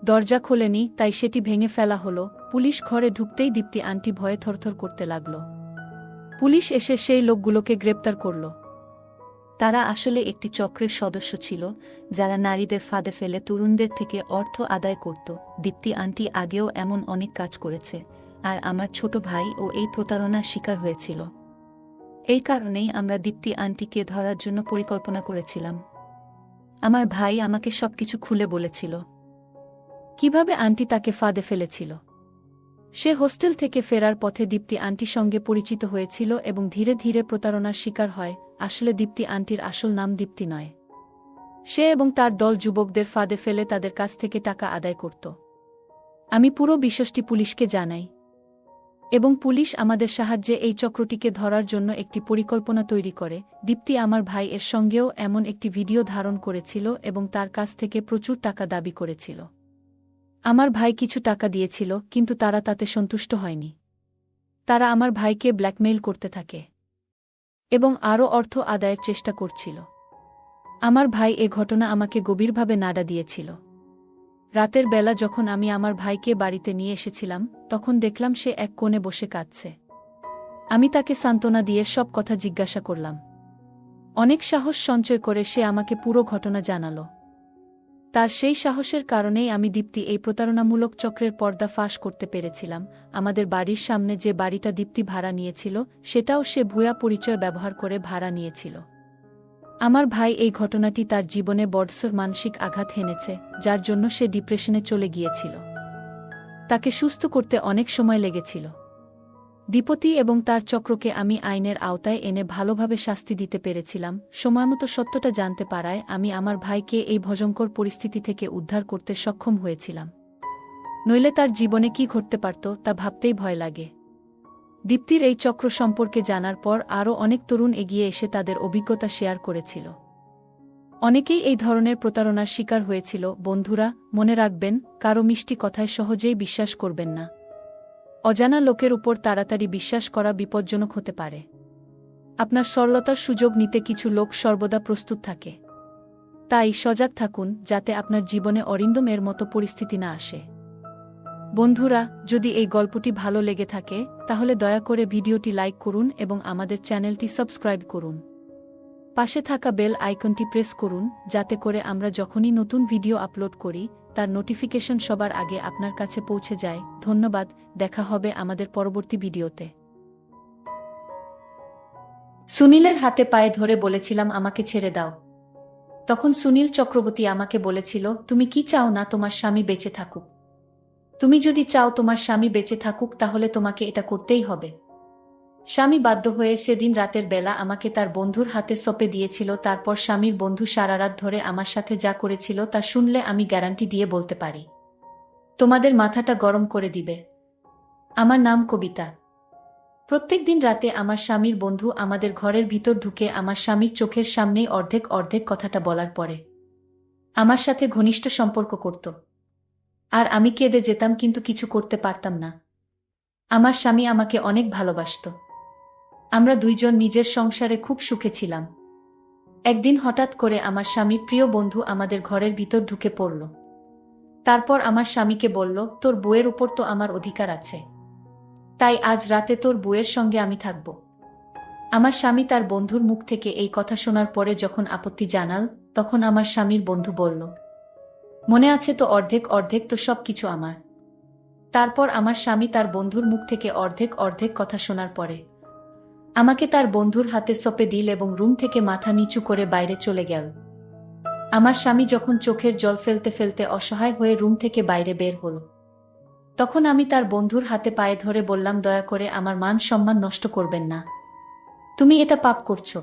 দরজা খোলেনি, তাই সেটি ভেঙে ফেলা হলো। পুলিশ ঘরে ঢুকতেই দীপ্তি আন্টি ভয়ে থরথর করতে লাগল। পুলিশ এসে সেই লোকগুলোকে গ্রেপ্তার করল। তারা আসলে একটি চক্রের সদস্য ছিল, যারা নারীদের ফাঁদে ফেলে তরুণদের থেকে অর্থ আদায় করত। দীপ্তি আন্টি আগেও এমন অনেক কাজ করেছে, আর আমার ছোট ভাই ও এই প্রতারণার শিকার হয়েছিল। এই কারণেই আমরা দীপ্তি আন্টিকে ধরার জন্য পরিকল্পনা করেছিলাম। আমার ভাই আমাকে সবকিছু খুলে বলেছিল, কিভাবে আন্টি তাকে ফাঁদে ফেলেছিল। সে হোস্টেল থেকে ফেরার পথে দীপ্তি আন্টির সঙ্গে পরিচিত হয়েছিল এবং ধীরে ধীরে প্রতারণার শিকার হয়। আসলে দীপ্তি আন্টির আসল নাম দীপ্তি নয়। সে এবং তার দল যুবকদের ফাঁদে ফেলে তাদের কাছ থেকে টাকা আদায় করত। আমি পুরো বিষয়টি পুলিশকে জানাই এবং পুলিশ আমাদের সাহায্যে এই চক্রটিকে ধরার জন্য একটি পরিকল্পনা তৈরি করে। দীপ্তি আমার ভাই এর সঙ্গেও এমন একটি ভিডিও ধারণ করেছিল এবং তার কাছ থেকে প্রচুর টাকা দাবি করেছিল। আমার ভাই কিছু টাকা দিয়েছিল, কিন্তু তারা তাতে সন্তুষ্ট হয়নি। তারা আমার ভাইকে ব্ল্যাকমেইল করতে থাকে এবং আরও অর্থ আদায়ের চেষ্টা করছিল। আমার ভাই এ ঘটনা আমাকে গভীরভাবে নাড়া দিয়েছিল। রাতের বেলা যখন আমি আমার ভাইকে বাড়িতে নিয়ে এসেছিলাম, তখন দেখলাম সে এক কোণে বসে কাঁদছে। আমি তাকে সান্ত্বনা দিয়ে সব কথা জিজ্ঞাসা করলাম। অনেক সাহস সঞ্চয় করে সে আমাকে পুরো ঘটনা জানালো। তার সেই সাহসের কারণেই আমি দীপ্তি এই প্রতারণামূলক চক্রের পর্দা ফাঁস করতে পেরেছিলাম। আমাদের বাড়ির সামনে যে বাড়িটা দীপ্তি ভাড়া নিয়েছিল, সেটাও সে ভুয়া পরিচয় ব্যবহার করে ভাড়া নিয়েছিল। আমার ভাই এই ঘটনাটি তার জীবনে বড়সড় মানসিক আঘাত হেনেছে, যার জন্য সে ডিপ্রেশনে চলে গিয়েছিল। তাকে সুস্থ করতে অনেক সময় লেগেছিল। দীপতি এবং তার চক্রকে আমি আইনের আওতায় এনে ভালোভাবে শাস্তি দিতে পেরেছিলাম। সময়মতো সত্যটা জানতে পারায় আমি আমার ভাইকে এই ভয়ঙ্কর পরিস্থিতি থেকে উদ্ধার করতে সক্ষম হয়েছিলাম। নইলে তার জীবনে কি ঘটতে পারত তা ভাবতেই ভয় লাগে। দীপ্তির এই চক্র সম্পর্কে জানার পর আরও অনেক তরুণ এগিয়ে এসে তাদের অভিজ্ঞতা শেয়ার করেছিল। অনেকেই এই ধরনের প্রতারণার শিকার হয়েছিল। বন্ধুরা, মনে রাখবেন, কারো মিষ্টি কথায় সহজেই বিশ্বাস করবেন না। অজানা লোকের উপর তাড়াতাড়ি বিশ্বাস করা বিপজ্জনক হতে পারে। আপনার সরলতার সুযোগ নিতে কিছু লোক সর্বদা প্রস্তুত থাকে। তাই সজাগ থাকুন, যাতে আপনার জীবনে অরিন্দমের মতো পরিস্থিতি না আসে। বন্ধুরা, যদি এই গল্পটি ভালো লেগে থাকে, তাহলে দয়া করে ভিডিওটি লাইক করুন এবং আমাদের চ্যানেলটি সাবস্ক্রাইব করুন। পাশে থাকা বেল আইকনটি প্রেস করুন, যাতে করে আমরা যখনই নতুন ভিডিও আপলোড করি, তার নোটিফিকেশন সবার আগে আপনার কাছে পৌঁছে যায়। ধন্যবাদ, দেখা হবে আমাদের পরবর্তী ভিডিওতে। সুনীলের হাতে পায়ে ধরে বলেছিলাম, আমাকে ছেড়ে দাও। তখন সুনীল চক্রবর্তী আমাকে বলেছিল, তুমি কি চাও না তোমার স্বামী বেঁচে থাকুক? তুমি যদি চাও তোমার স্বামী বেঁচে থাকুক, তাহলে তোমাকে এটা করতেই হবে। স্বামী বাধ্য হয়ে সেদিন রাতের বেলা আমাকে তার বন্ধুর হাতে সঁপে দিয়েছিল। তারপর স্বামীর বন্ধু সারা রাত ধরে আমার সাথে যা করেছিল তা শুনলে আমি গ্যারান্টি দিয়ে বলতে পারি, তোমাদের মাথাটা গরম করে দিবে। আমার নাম কবিতা। প্রত্যেক দিন রাতে আমার স্বামীর বন্ধু আমাদের ঘরের ভিতর ঢুকে আমার স্বামীর চোখের সামনেই অর্ধেক অর্ধেক কথাটা বলার পরে আমার সাথে ঘনিষ্ঠ সম্পর্ক করত। আর আমি কেঁদে যেতাম, কিন্তু কিছু করতে পারতাম না। আমার স্বামী আমাকে অনেক ভালোবাসত। আমরা দুইজন নিজের সংসারে খুব সুখে ছিলাম। একদিন হঠাৎ করে আমার স্বামীর প্রিয় বন্ধু আমাদের ঘরের ভিতর ঢুকে পড়ল। তারপর আমার স্বামীকে বলল, তোর বউয়ের উপর তো আমার অধিকার আছে, তাই আজ রাতে তোর বউয়ের সঙ্গে আমি থাকব। আমার স্বামী তার বন্ধুর মুখ থেকে এই কথা শোনার পরে যখন আপত্তি জানাল, তখন আমার স্বামীর বন্ধু বলল, মনে আছে তো, অর্ধেক অর্ধেক তো সব কিছু আমার। তারপর আমার স্বামী তার বন্ধুর মুখ থেকে অর্ধেক অর্ধেক কথা শোনার পরে আমাকে তার বন্ধুর হাতে সঁপে দিল এবং রুম থেকে মাথা নিচু করে বাইরে চলে গেল। আমার স্বামী যখন চোখের জল ফেলতে ফেলতে অসহায় হয়ে রুম থেকে বাইরে বের হল, তখন আমি তার বন্ধুর হাতে পায়ে ধরে বললাম, দয়া করে আমার মান সম্মান নষ্ট করবেন না। তুমি এটা পাপ করছো।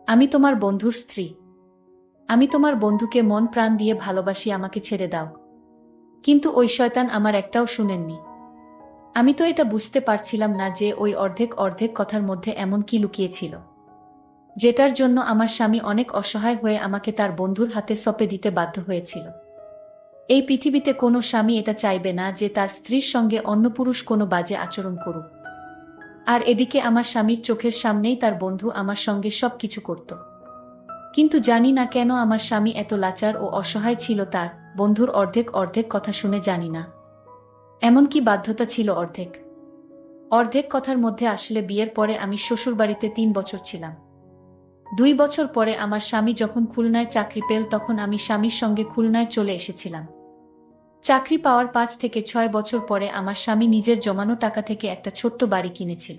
আমি তোমার বন্ধুর স্ত্রী। আমি তোমার বন্ধুকে মন প্রাণ দিয়ে ভালোবাসি, আমাকে ছেড়ে দাও। কিন্তু ওই শয়তান আমার একটাও শুনেননি। আমি তো এটা বুঝতে পারছিলাম না যে ওই অর্ধেক অর্ধেক কথার মধ্যে এমন কি লুকিয়েছিল, যেটার জন্য আমার স্বামী অনেক অসহায় হয়ে আমাকে তার বন্ধুর হাতে সঁপে দিতে বাধ্য হয়েছিল। এই পৃথিবীতে কোনো স্বামী এটা চাইবে না যে তার স্ত্রীর সঙ্গে অন্য পুরুষ কোনো বাজে আচরণ করুক। আর এদিকে আমার স্বামীর চোখের সামনেই তার বন্ধু আমার সঙ্গে সব কিছু করত। কিন্তু জানি না কেন আমার স্বামী এত লাচার ও অসহায় ছিল, তার বন্ধুর অর্ধেক অর্ধেক কথা শুনে জানি না। এমনকি বাধ্যতা ছিল অর্ধেক অর্ধেক কথার মধ্যে। আসলে বিয়ের পরে আমি শ্বশুরবাড়িতে 3 বছর ছিলাম। 2 বছর পরে আমার স্বামী যখন খুলনায় চাকরি পেল, তখন আমি স্বামীর সঙ্গে খুলনায় চলে এসেছিলাম। চাকরি পাওয়ার 5 থেকে 6 বছর পরে আমার স্বামী নিজের জমানো টাকা থেকে একটা ছোট্ট বাড়ি কিনেছিল।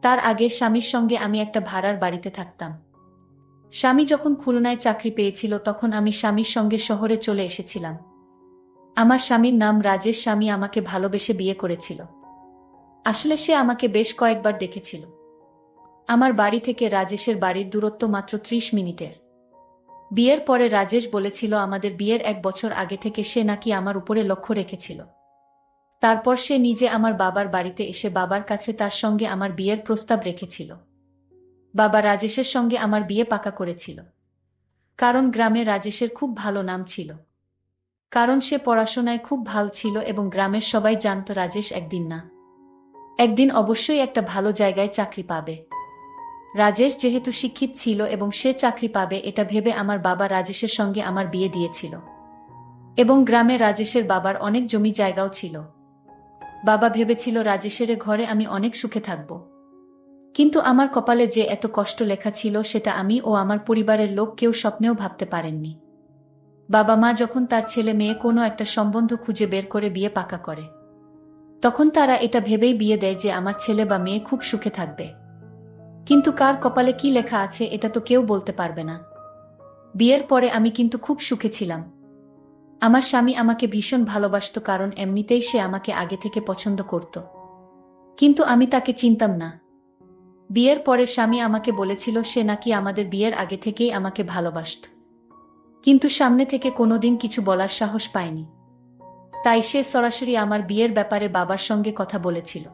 তার আগে স্বামীর সঙ্গে আমি একটা ভাড়ার বাড়িতে থাকতাম। স্বামী যখন খুলনায় চাকরি পেয়েছিল, তখন আমি স্বামীর সঙ্গে শহরে চলে এসেছিলাম। আমার স্বামীর নাম রাজেশ। স্বামী আমাকে ভালোবেসে বিয়ে করেছিল। আসলে সে আমাকে বেশ কয়েকবার দেখেছিল। আমার বাড়ি থেকে রাজেশের বাড়ির দূরত্ব মাত্র 30 মিনিটের। বিয়ের পরে রাজেশ বলেছিল আমাদের বিয়ের 1 বছর আগে থেকে সে নাকি আমার উপরে লক্ষ্য রেখেছিল। তারপর সে নিজে আমার বাবার বাড়িতে এসে বাবার কাছে তার সঙ্গে আমার বিয়ের প্রস্তাব রেখেছিল। বাবা রাজেশের সঙ্গে আমার বিয়ে পাকা করেছিল। কারণ গ্রামে রাজেশের খুব ভালো নাম ছিল। কারণ সে পড়াশোনায় খুব ভালো ছিল এবং গ্রামের সবাই জানত রাজেশ একদিন না একদিন অবশ্যই একটা ভালো জায়গায় চাকরি পাবে। রাজেশ যেহেতু শিক্ষিত ছিল এবং সে চাকরি পাবে, এটা ভেবে আমার বাবা রাজেশের সঙ্গে আমার বিয়ে দিয়েছিল। এবং গ্রামে রাজেশের বাবার অনেক জমি জায়গাও ছিল। বাবা ভেবেছিল রাজেশের ঘরে আমি অনেক সুখে থাকব। কিন্তু আমার কপালে যে এত কষ্ট লেখা ছিল, সেটা আমি ও আমার পরিবারের লোক কেউ স্বপ্নেও ভাবতে পারেননি। বাবা মা যখন তার ছেলে মেয়ে কোনো একটা সম্বন্ধ খুঁজে বের করে বিয়ে পাকা করে, তখন তারা এটা ভেবেই বিয়ে দেয় যে আমার ছেলে বা মেয়ে খুব সুখে থাকবে। কিন্তু কার কপালে কি লেখা আছে এটা তো কেউ বলতে পারবে না। বিয়ের পরে আমি কিন্তু খুব সুখে ছিলাম। আমার স্বামী আমাকে ভীষণ ভালোবাসত, কারণ এমনিতেই সে আমাকে আগে থেকে পছন্দ করত। কিন্তু আমি তাকে চিনতাম না। বিয়ের পরে স্বামী আমাকে বলেছিল সে নাকি আমাদের বিয়ের আগে থেকেই আমাকে ভালোবাসত, কিন্তু সামনে থেকে কোনোদিন কিছু বলার সাহস পায়নি। তাই সে সরাসরি আমার বিয়ের ব্যাপারে বাবার সঙ্গে কথা বলেছিল।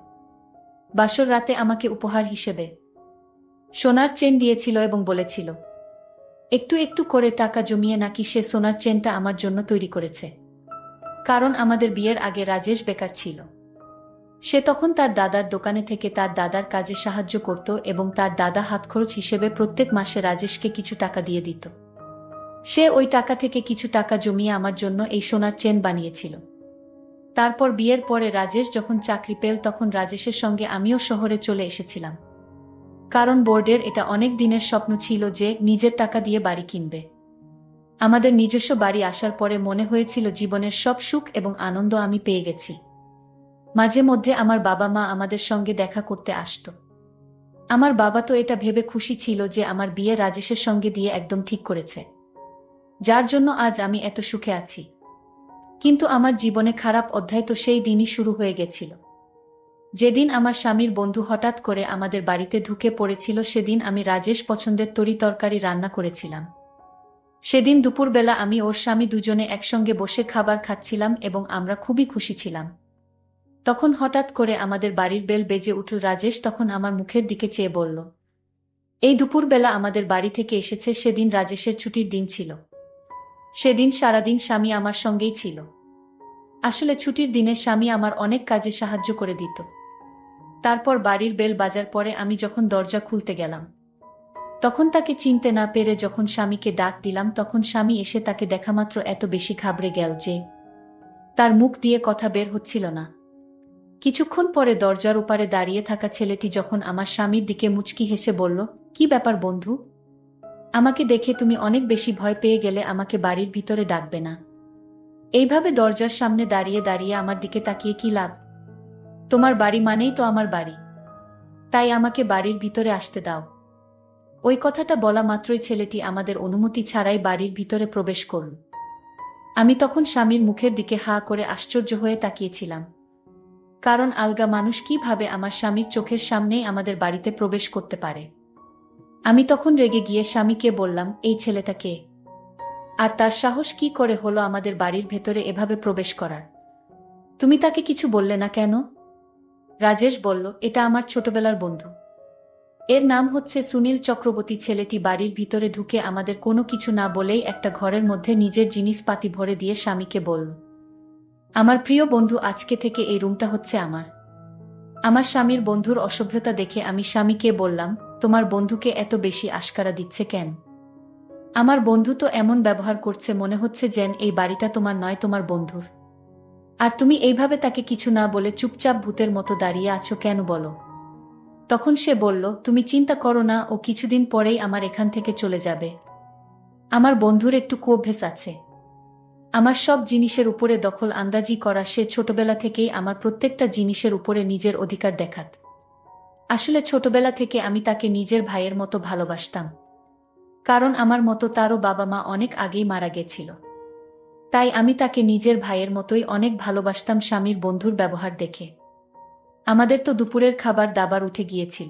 বাসর রাতে আমাকে উপহার হিসেবে সোনার চেন দিয়েছিল এবং বলেছিল একটু একটু করে টাকা জমিয়ে নাকি সে সোনার চেনটা আমার জন্য তৈরি করেছে। কারণ আমাদের বিয়ের আগে রাজেশ বেকার ছিল। সে তখন তার দাদার দোকানে থেকে তার দাদার কাজে সাহায্য করত এবং তার দাদা হাতখরচ হিসেবে প্রত্যেক মাসে রাজেশকে কিছু টাকা দিয়ে দিত। সে ওই টাকা থেকে কিছু টাকা জমিয়ে আমার জন্য এই সোনার চেন বানিয়েছিল। তারপর বিয়ের পরে রাজেশ যখন চাকরি পেল, তখন রাজেশের সঙ্গে আমিও শহরে চলে এসেছিলাম। কারণ বোর্ডের এটা অনেক দিনের স্বপ্ন ছিল যে নিজের টাকা দিয়ে বাড়ি কিনবে। আমাদের নিজস্ব বাড়ি আসার পরে মনে হয়েছিল জীবনের সব সুখ এবং আনন্দ আমি পেয়ে গেছি। মাঝে মধ্যে আমার বাবা মা আমাদের সঙ্গে দেখা করতে আসতো। আমার বাবা তো এটা ভেবে খুশি ছিল যে আমার বিয়ে রাজেশের সঙ্গে দিয়ে একদম ঠিক করেছে, যার জন্য আজ আমি এত সুখে আছি। কিন্তু আমার জীবনে খারাপ অধ্যায় তো সেই দিনই শুরু হয়ে গেছিল, যেদিন আমার স্বামীর বন্ধু হঠাৎ করে আমাদের বাড়িতে ঢুকে পড়েছিল। সেদিন আমি রাজেশ পছন্দের তরি-তরকারি রান্না করেছিলাম। সেদিন দুপুরবেলা আমি ওর স্বামী দুজনে একসঙ্গে বসে খাবার খাচ্ছিলাম এবং আমরা খুবই খুশি ছিলাম। তখন হঠাৎ করে আমাদের বাড়ির বেল বেজে উঠল। রাজেশ তখন আমার মুখের দিকে চেয়ে বলল, এই দুপুরবেলা আমাদের বাড়ি থেকে এসেছে। সেদিন রাজেশের ছুটির দিন ছিল। সেদিন সারাদিন স্বামী আমার সঙ্গেই ছিল। আসলে ছুটির দিনে স্বামী আমার অনেক কাজে সাহায্য করে দিত। তারপর বাড়ির বেল বাজার পরে আমি যখন দরজা খুলতে গেলাম, তখন তাকে চিনতে না পেরে যখন স্বামীকে ডাক দিলাম, তখন স্বামী এসে তাকে দেখামাত্র এত বেশি ঘাবড়ে গেল যে তার মুখ দিয়ে কথা বের হচ্ছিল না। কিছুক্ষণ পরে দরজার ওপারে দাঁড়িয়ে থাকা ছেলেটি যখন আমার স্বামীর দিকে মুচকি হেসে বলল, কি ব্যাপার বন্ধু, আমাকে দেখে তুমি অনেক বেশি ভয় পেয়ে গেলে, আমাকে বাড়ির ভিতরে ডাকবে না? এইভাবে দরজার সামনে দাঁড়িয়ে দাঁড়িয়ে আমার দিকে তাকিয়ে কি লাভ? তোমার বাড়ি মানেই তো আমার বাড়ি। তাই আমাকে বাড়ির ভিতরে আসতে দাও। ওই কথাটা বলা মাত্রই ছেলেটি আমাদের অনুমতি ছাড়াই বাড়ির ভিতরে প্রবেশ করল। আমি তখন স্বামীর মুখের দিকে হা করে আশ্চর্য হয়ে তাকিয়েছিলাম। কারণ আলগা মানুষ কিভাবে আমার স্বামীর চোখের সামনেই আমাদের বাড়িতে প্রবেশ করতে পারে। আমি তখন রেগে গিয়ে স্বামীকে বললাম, এই ছেলেটা কে? আর তার সাহস কি করে হলো আমাদের বাড়ির ভেতরে এভাবে প্রবেশ করার? তুমি তাকে কিছু বললে না কেন? রাজেশ বলল, এটা আমার ছোটবেলার বন্ধু। এর নাম হচ্ছে সুনীল চক্রবর্তী। ছেলেটি বাড়ির ভিতরে ঢুকে আমাদের কোনো কিছু না বলেই একটা ঘরের মধ্যে নিজের জিনিসপাতি ভরে দিয়ে স্বামীকে বলল, আমার প্রিয় বন্ধু, আজকে থেকে এই রুমটা হচ্ছে আমার। আমার স্বামীর বন্ধুর অসভ্যতা দেখে আমি স্বামীকে বললাম, তোমার বন্ধুকে এত বেশি আশকারা দিচ্ছে কেন? আমার বন্ধু তো এমন ব্যবহার করছে মনে হচ্ছে যেন এই বাড়িটা তোমার নয়, তোমার বন্ধুর। আর তুমি এইভাবে তাকে কিছু না বলে চুপচাপ ভূতের মতো দাঁড়িয়ে আছো কেন বলো? তখন সে বলল, তুমি চিন্তা করো না, ও কিছুদিন পরেই আমার এখান থেকে চলে যাবে। আমার বন্ধুর একটু কুঅভ্যাস আছে আমার সব জিনিসের উপরে দখল আন্দাজি করা। সে ছোটবেলা থেকেই আমার প্রত্যেকটা জিনিসের উপরে নিজের অধিকার দেখাত। আসলে ছোটবেলা থেকে আমি তাকে নিজের ভাইয়ের মতো ভালোবাসতাম। কারণ আমার মতো তারও বাবা মা অনেক আগেই মারা গেছিল। তাই আমি তাকে নিজের ভাইয়ের মতোই অনেক ভালোবাসতাম। স্বামীর বন্ধুর ব্যবহার দেখে আমাদের তো দুপুরের খাবার দাবার উঠে গিয়েছিল।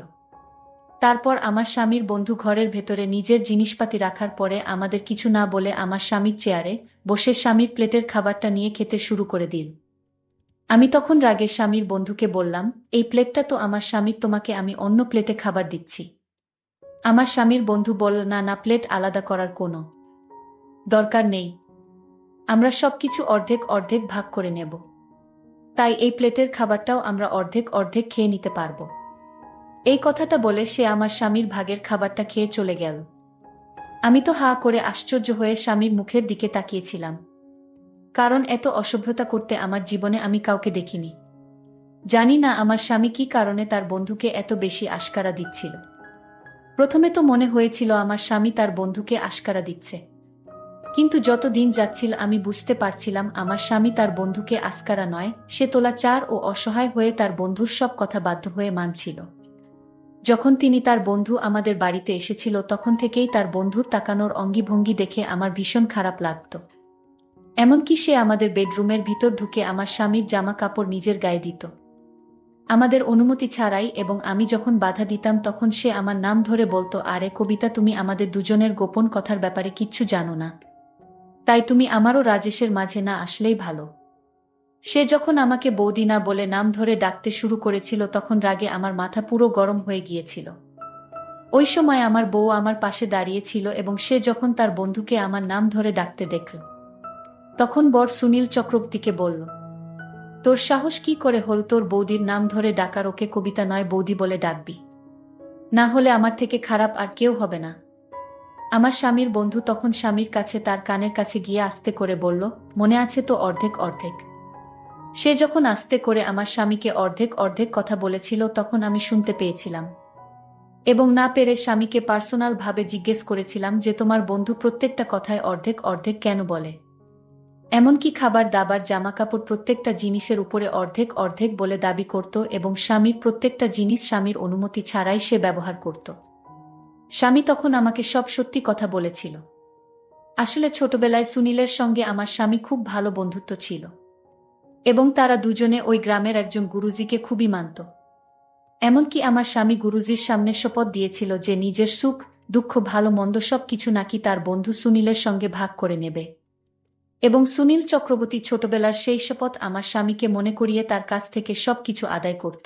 তারপর আমার স্বামীর বন্ধু ঘরের ভেতরে নিজের জিনিসপাতি রাখার পরে আমাদের কিছু না বলে আমার স্বামীর চেয়ারে বসে স্বামীর প্লেটের খাবারটা নিয়ে খেতে শুরু করে দিল। আমি তখন রাগে স্বামীর বন্ধুকে বললাম, এই প্লেটটা তো আমার স্বামীর, তোমাকে আমি অন্য প্লেটে খাবার দিচ্ছি। আমার স্বামীর বন্ধু বলল, না না, প্লেট আলাদা করার কোনো দরকার নেই, আমরা সবকিছু অর্ধেক অর্ধেক ভাগ করে নেব। তাই এই প্লেটের খাবারটাও আমরা অর্ধেক অর্ধেক খেয়ে নিতে পারব। এই কথাটা বলে সে আমার স্বামীর ভাগের খাবারটা খেয়ে চলে গেল। আমি তো হা করে আশ্চর্য হয়ে স্বামীর মুখের দিকে তাকিয়েছিলাম। কারণ এত অসভ্যতা করতে আমার জীবনে আমি কাউকে দেখিনি। জানি না আমার স্বামী কি কারণে তার বন্ধুকে এত বেশি আশকারা দিচ্ছিল। প্রথমে তো মনে হয়েছিল আমার স্বামী তার বন্ধুকে আশকারা দিচ্ছে, কিন্তু যত দিন যাচ্ছিল আমি বুঝতে পারছিলাম আমার স্বামী তার বন্ধুকে আশকারা নয়, সে তোলাচার ও অসহায় হয়ে তার বন্ধুর সব কথা বাধ্য হয়ে মানছিল। যখন তিনি তার বন্ধু আমাদের বাড়িতে এসেছিল তখন থেকেই তার বন্ধুর তাকানোর অঙ্গিভঙ্গি দেখে আমার ভীষণ খারাপ লাগত। এমনকি সে আমাদের বেডরুমের ভিতর ঢুকে আমার স্বামীর জামা কাপড় নিজের গায়ে দিত আমাদের অনুমতি ছাড়াই, এবং আমি যখন বাধা দিতাম তখন সে আমার নাম ধরে বলতো, আরে কবিতা, তুমি আমাদের দুজনের গোপন কথার ব্যাপারে কিচ্ছু জানো না, তাই তুমি আমারও রাজেশের মাঝে না আসলেই ভালো। সে যখন আমাকে বৌদি না বলে নাম ধরে ডাকতে শুরু করেছিল তখন রাগে আমার মাথা পুরো গরম হয়ে গিয়েছিল। ওই সময় আমার বউ আমার পাশে দাঁড়িয়ে ছিল এবং সে যখন তার বন্ধুকে আমার নাম ধরে ডাকতে দেখল তখন বর সুনীল চক্রবর্তীকে বলল, তোর সাহস কি করে হল তোর বৌদির নাম ধরে ডাকার? ওকে কবিতা নয় বৌদি বলে ডাকবি, না হলে আমার থেকে খারাপ আর কেউ হবে না। আমার স্বামীর বন্ধু তখন স্বামীর কাছে তার কানের কাছে গিয়ে আস্তে করে বলল, মনে আছে তো অর্ধেক অর্ধেক। সে যখন আস্তে করে আমার স্বামীকে অর্ধেক অর্ধেক কথা বলেছিল তখন আমি শুনতে পেয়েছিলাম, এবং না পেরে স্বামীকে পার্সোনাল ভাবে জিজ্ঞেস করেছিলাম যে তোমার বন্ধু প্রত্যেকটা কথায় অর্ধেক অর্ধেক কেন বলে? এমনকি খাবার দাবার জামাকাপড় প্রত্যেকটা জিনিসের উপরে অর্ধেক অর্ধেক বলে দাবি করত, এবং স্বামীর প্রত্যেকটা জিনিস স্বামীর অনুমতি ছাড়াই সে ব্যবহার করত। স্বামী তখন আমাকে সব সত্যি কথা বলেছিল। আসলে ছোটবেলায় সুনীলের সঙ্গে আমার স্বামী খুব ভালো বন্ধুত্ব ছিল, এবং তারা দুজনে ওই গ্রামের একজন গুরুজিকে খুবই মানত। এমনকি আমার স্বামী গুরুজির সামনে শপথ দিয়েছিল যে নিজের সুখ দুঃখ ভালো মন্দ সব কিছু নাকি তার বন্ধু সুনীলের সঙ্গে ভাগ করে নেবে। এবং সুনীল চক্রবর্তী ছোটবেলার সেই শপথ আমার স্বামীকে মনে করিয়ে তার কাছ থেকে সবকিছু আদায় করত।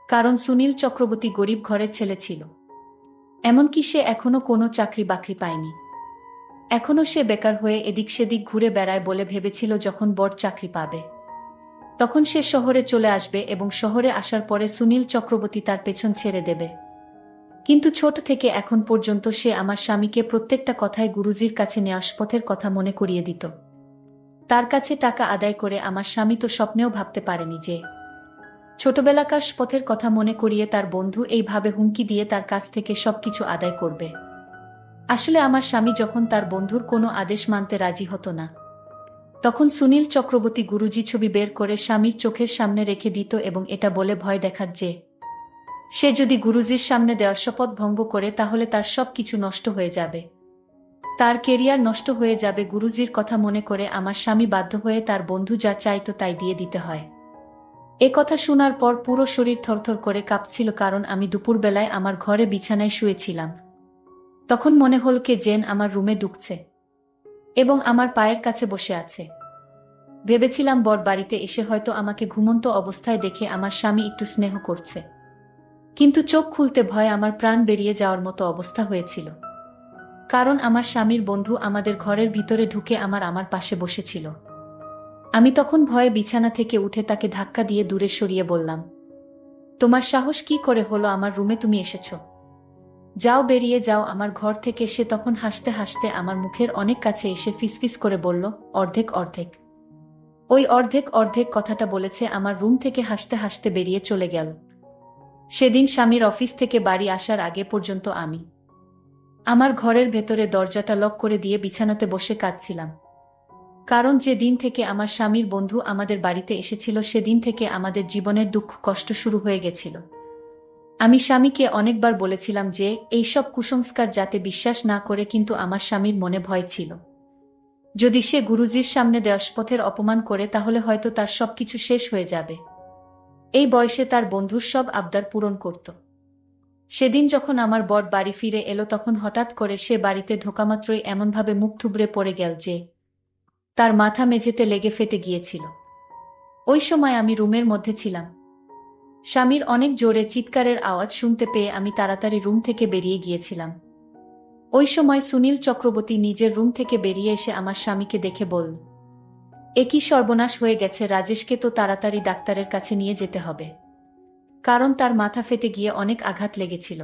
কারণ সুনীল চক্রবর্তী গরিব ঘরের ছেলে ছিল, এমনকি সে এখনো কোনো চাকরি বাকরি পায়নি। এখনো সে বেকার হয়ে এদিক সেদিক ঘুরে বেড়ায় বলে ভেবেছিল যখন বড় চাকরি পাবে তখন সে শহরে চলে আসবে এবং শহরে আসার পরে সুনীল চক্রবর্তী তার পেছন ছেড়ে দেবে। কিন্তু ছোট থেকে এখন পর্যন্ত সে আমার স্বামীকে প্রত্যেকটা কথায় গুরুজির কাছে নেওয়া শপথের কথা মনে করিয়ে দিত। তার কাছে টাকা আদায় করে আমার স্বামী তো স্বপ্নেও ভাবতে পারেনি যে ছোটবেলাকার শপথের কথা মনে করিয়ে তার বন্ধু এইভাবে হুমকি দিয়ে তার কাছ থেকে সবকিছু আদায় করবে। আসলে আমার স্বামী যখন তার বন্ধুর কোনো আদেশ মানতে রাজি হতো না তখন সুনীল চক্রবর্তী গুরুজি ছবি বের করে স্বামীর চোখের সামনে রেখে দিত এবং এটা বলে ভয় দেখাত যে সে যদি গুরুজির সামনে দেওয়া শপথ ভঙ্গ করে তাহলে তার সব কিছু নষ্ট হয়ে যাবে, তার কেরিয়ার নষ্ট হয়ে যাবে। গুরুজির কথা মনে করে আমার স্বামী বাধ্য হয়ে তার বন্ধু যা চাইতো তাই দিয়ে দিতে হয়। এ কথা শোনার পর পুরো শরীর থরথর করে কাঁপছিল, কারণ আমি দুপুরবেলায় আমার ঘরে বিছানায় শুয়েছিলাম। তখন মনে হল কে যেন আমার রুমে ঢুকছে এবং আমার পায়ের কাছে বসে আছে। ভেবেছিলাম বর বাড়িতে এসে হয়তো আমাকে ঘুমন্ত অবস্থায় দেখে আমার স্বামী একটু স্নেহ করছে, কিন্তু চোখ খুলতে ভয় আমার প্রাণ বেরিয়ে যাওয়ার মতো অবস্থা হয়েছিল, কারণ আমার স্বামীর বন্ধু আমাদের ঘরের ভিতরে ঢুকে আমার পাশে বসেছিল। আমি তখন ভয়ে বিছানা থেকে উঠে তাকে ধাক্কা দিয়ে দূরে সরিয়ে বললাম, তোমার সাহস কি করে হলো আমার রুমে তুমি এসেছ? যাও, বেরিয়ে যাও আমার ঘর থেকে। সে তখন হাসতে হাসতে আমার মুখের অনেক কাছে এসে ফিসফিস করে বলল, অর্ধেক অর্ধেক। ওই অর্ধেক অর্ধেক কথাটা বলেছে আমার রুম থেকে হাসতে হাসতে বেরিয়ে চলে গেল। সেদিন স্বামীর অফিস থেকে বাড়ি আসার আগে পর্যন্ত আমি আমার ঘরের ভেতরে দরজাটা লক করে দিয়ে বিছানাতে বসে কাঁদছিলাম, কারণ যে দিন থেকে আমার স্বামীর বন্ধু আমাদের বাড়িতে এসেছিল সেদিন থেকে আমাদের জীবনের দুঃখ কষ্ট শুরু হয়ে গেছিল। আমি স্বামীকে অনেকবার বলেছিলাম যে এইসব কুসংস্কার যাতে বিশ্বাস না করে, কিন্তু আমার স্বামীর মনে ভয় ছিল যদি সে গুরুজির সামনে দেশপথের অপমান করে তাহলে হয়তো তার সবকিছু শেষ হয়ে যাবে। এই বয়সে তার বন্ধুর সব আবদার পূরণ করত। সেদিন যখন আমার বর বাড়ি ফিরে এলো তখন হঠাৎ করে সে বাড়িতে ঢোকামাত্রই এমনভাবে মুখ থুবড়ে পড়ে গেল যে তার মাথা মেঝেতে লেগে ফেটে গিয়েছিল। ওই সময় আমি রুমের মধ্যে ছিলাম। স্বামীর অনেক জোরে চিৎকারের আওয়াজ শুনতে পেয়ে আমি তাড়াতাড়ি রুম থেকে বেরিয়ে গিয়েছিলাম। ওই সময় সুনীল চক্রবর্তী নিজের রুম থেকে বেরিয়ে এসে আমার স্বামীকে দেখে বলল, এ কি সর্বনাশ হয়ে গেছে, রাজেশকে তো তাড়াতাড়ি ডাক্তারের কাছে নিয়ে যেতে হবে, কারণ তার মাথা ফেটে গিয়ে অনেক আঘাত লেগেছিল।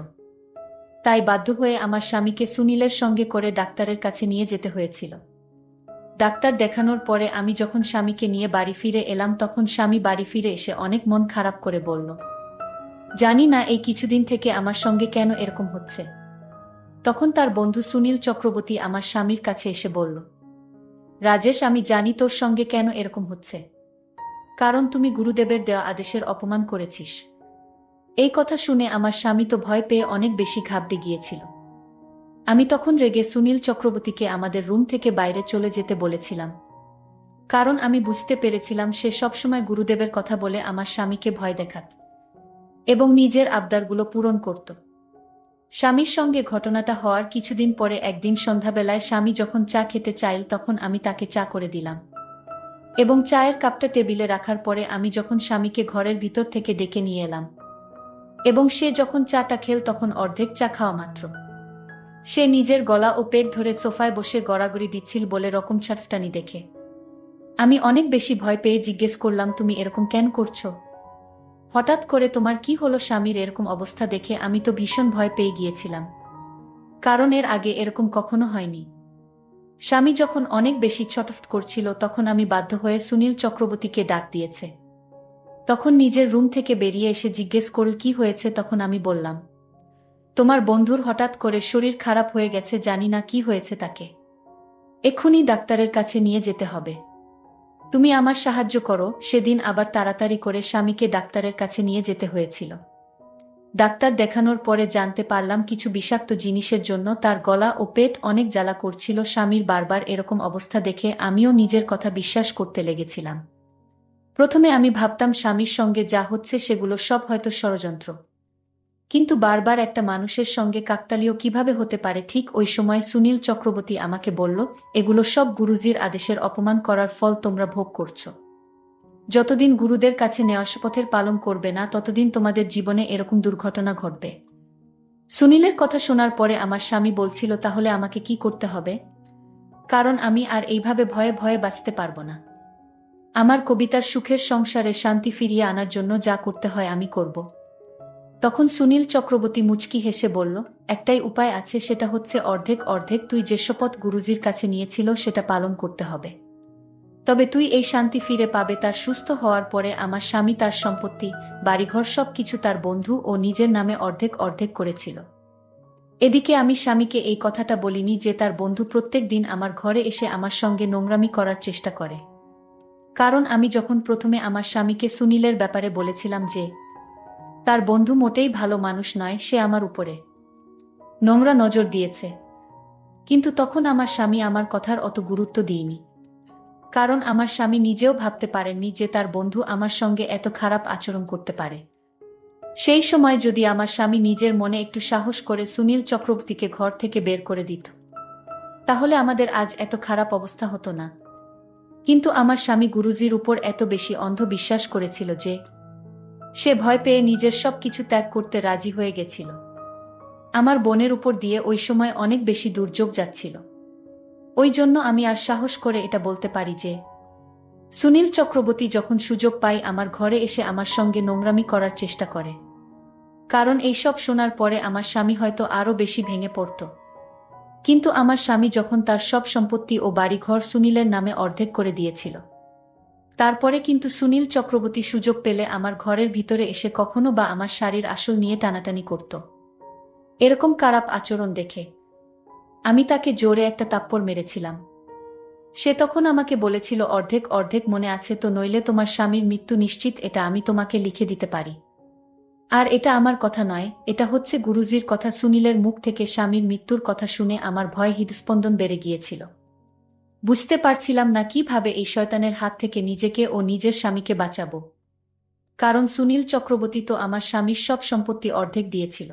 তাই বাধ্য হয়ে আমার স্বামীকে সুনীলের সঙ্গে করে ডাক্তারের কাছে নিয়ে যেতে হয়েছিল। ডাক্তার দেখানোর পরে আমি যখন স্বামীকে নিয়ে বাড়ি ফিরে এলাম তখন স্বামী বাড়ি ফিরে এসে অনেক মন খারাপ করে বলল, জানি না এই কিছুদিন থেকে আমার সঙ্গে কেন এরকম হচ্ছে। তখন তার বন্ধু সুনীল চক্রবর্তী আমার স্বামীর কাছে এসে বলল, রাজেশ, আমি জানি তোর সঙ্গে কেন এরকম হচ্ছে, কারণ তুমি গুরুদেবের দেওয়া আদেশের অপমান করেছিস। এই কথা শুনে আমার স্বামী তো ভয় পেয়ে অনেক বেশি ঘাবড়ে গিয়েছিল। আমি তখন রেগে সুনীল চক্রবর্তীকে আমাদের রুম থেকে বাইরে চলে যেতে বলেছিলাম, কারণ আমি বুঝতে পেরেছিলাম সে সবসময় গুরুদেবের কথা বলে আমার স্বামীকে ভয় দেখাত এবং নিজের আবদারগুলো পূরণ করত। স্বামীর সঙ্গে ঘটনাটা হওয়ার কিছুদিন পরে একদিন সন্ধ্যাবেলায় স্বামী যখন চা খেতে চাইল তখন আমি তাকে চা করে দিলাম এবং চায়ের কাপটা টেবিলে রাখার পরে আমি যখন স্বামীকে ঘরের ভিতর থেকে ডেকে নিয়ে এলাম এবং সে যখন চাটা খেল তখন অর্ধেক চা খাওয়া মাত্র সে নিজের গলা ও পেট ধরে সোফায় বসে গড়াগড়ি দিচ্ছিল বলে রকম ছাটফটানি দেখে আমি অনেক বেশি ভয় পেয়ে জিজ্ঞেস করলাম, তুমি এরকম কেন করছো? হঠাৎ করে তোমার কি হলো? স্বামীর এরকম অবস্থা দেখে আমি তো ভীষণ ভয় পেয়ে গিয়েছিলাম, কারণ এর আগে এরকম কখনো হয়নি। স্বামী যখন অনেক বেশি ছটফট করছিল তখন আমি বাধ্য হয়ে সুনীল চক্রবর্তীকে ডাক দিয়েছে। তখন নিজের রুম থেকে বেরিয়ে এসে জিজ্ঞেস করল, কি হয়েছে? তখন আমি বললাম, তোমার বন্ধুর হঠাৎ করে শরীর খারাপ হয়ে গেছে, জানি না কি হয়েছে তাকে, এক্ষুনি ডাক্তারের কাছে নিয়ে যেতে হবে, তুমি আমার সাহায্য করো। সেদিন আবার তাড়াতাড়ি করে স্বামীকে ডাক্তারের কাছে নিয়ে যেতে হয়েছিল। ডাক্তার দেখানোর পরে জানতে পারলাম কিছু বিষাক্ত জিনিসের জন্য তার গলা ও পেট অনেক জ্বালা করছিল। স্বামীর বারবার এরকম অবস্থা দেখে আমিও নিজের কথা বিশ্বাস করতে লেগেছিলাম। প্রথমে আমি ভাবতাম স্বামীর সঙ্গে যা হচ্ছে সেগুলো সব হয়তো ষড়যন্ত্র, কিন্তু বারবার একটা মানুষের সঙ্গে কাকতালীয় কিভাবে হতে পারে? ঠিক ওই সময় সুনীল চক্রবর্তী আমাকে বলল, এগুলো সব গুরুজির আদেশের অপমান করার ফল তোমরা ভোগ করছো। যতদিন গুরুদের কাছে নেওয়া শপথের পালন করবে না ততদিন তোমাদের জীবনে এরকম দুর্ঘটনা ঘটবে। সুনীলের কথা শোনার পরে আমার স্বামী বলছিল, তাহলে আমাকে কি করতে হবে? কারণ আমি আর এইভাবে ভয়ে ভয়ে বাঁচতে পারবো না। আমার কবিতার সুখের সংসারে শান্তি ফিরিয়ে আনার জন্য যা করতে হয় আমি করব। তখন সুনীল চক্রবর্তী মুচকি হেসে বলল, একটাই উপায় আছে, সেটা হচ্ছে অর্ধেক অর্ধেক। তুই যে শপথ গুরুজির কাছে নিয়েছিল সেটা পালন করতে হবে, তবে তুই এই শান্তি ফিরে পাবে তার সুস্থ হওয়ার পরে। আমার স্বামী তার সম্পত্তি, বাড়িঘর সবকিছু তার বন্ধু ও নিজের নামে অর্ধেক অর্ধেক করেছিল। এদিকে আমি স্বামীকে এই কথাটা বলিনি যে তার বন্ধু প্রত্যেক দিন আমার ঘরে এসে আমার সঙ্গে নোংরামি করার চেষ্টা করে, কারণ আমি যখন প্রথমে আমার স্বামীকে সুনীলের ব্যাপারে বলেছিলাম যে তার বন্ধু মোটেই ভালো মানুষ নয়, সে আমার উপরে নোংরা নজর দিয়েছে। কিন্তু তখন আমার স্বামী আমার কথার অত গুরুত্ব দিইনি, কারণ আমার স্বামী নিজেও ভাবতে পারেননি যে তার বন্ধু আমার সঙ্গে এত খারাপ আচরণ করতে পারে। সেই সময় যদি আমার স্বামী নিজের মনে একটু সাহস করে সুনীল চক্রবর্তীকে ঘর থেকে বের করে দিত, তাহলে আমাদের আজ এত খারাপ অবস্থা হতো না। কিন্তু আমার স্বামী গুরুজির উপর এত বেশি অন্ধ বিশ্বাস করেছিল যে সে ভয় পেয়ে নিজের সব কিছু ত্যাগ করতে রাজি হয়ে গেছিল। আমার বোনের উপর দিয়ে ওই সময় অনেক বেশি দুর্যোগ যাচ্ছিল। ওই জন্য আমি আর সাহস করে এটা বলতে পারি যে সুনীল চক্রবর্তী যখন সুযোগ পায় আমার ঘরে এসে আমার সঙ্গে নোংরামি করার চেষ্টা করে। কারণ এইসব শোনার পরে আমার স্বামী হয়তো আরও বেশি ভেঙে পড়ত। কিন্তু আমার স্বামী যখন তার সব সম্পত্তি ও বাড়িঘর সুনীলের নামে অর্ধেক করে দিয়েছিল, তারপরে কিন্তু সুনীল চক্রবর্তী সুযোগ পেলে আমার ঘরের ভিতরে এসে কখনো বা আমার শাড়ির আসল নিয়ে টানাটানি করত। এরকম খারাপ আচরণ দেখে আমি তাকে জোরে একটা থাপ্পড় মেরেছিলাম। সে তখন আমাকে বলেছিল, অর্ধেক অর্ধেক মনে আছে তো? নইলে তোমার স্বামীর মৃত্যু নিশ্চিত, এটা আমি তোমাকে লিখে দিতে পারি। আর এটা আমার কথা নয়, এটা হচ্ছে গুরুজির কথা। সুনীলের মুখ থেকে স্বামীর মৃত্যুর কথা শুনে আমার ভয় হৃদস্পন্দন বেড়ে গিয়েছিল। বুঝতে পারছিলাম না কিভাবে এই শয়তানের হাত থেকে নিজেকে ও নিজের স্বামীকে বাঁচাবো। কারণ সুনীল চক্রবর্তী তো আমার স্বামীর সব সম্পত্তি অর্ধেক দিয়েছিল।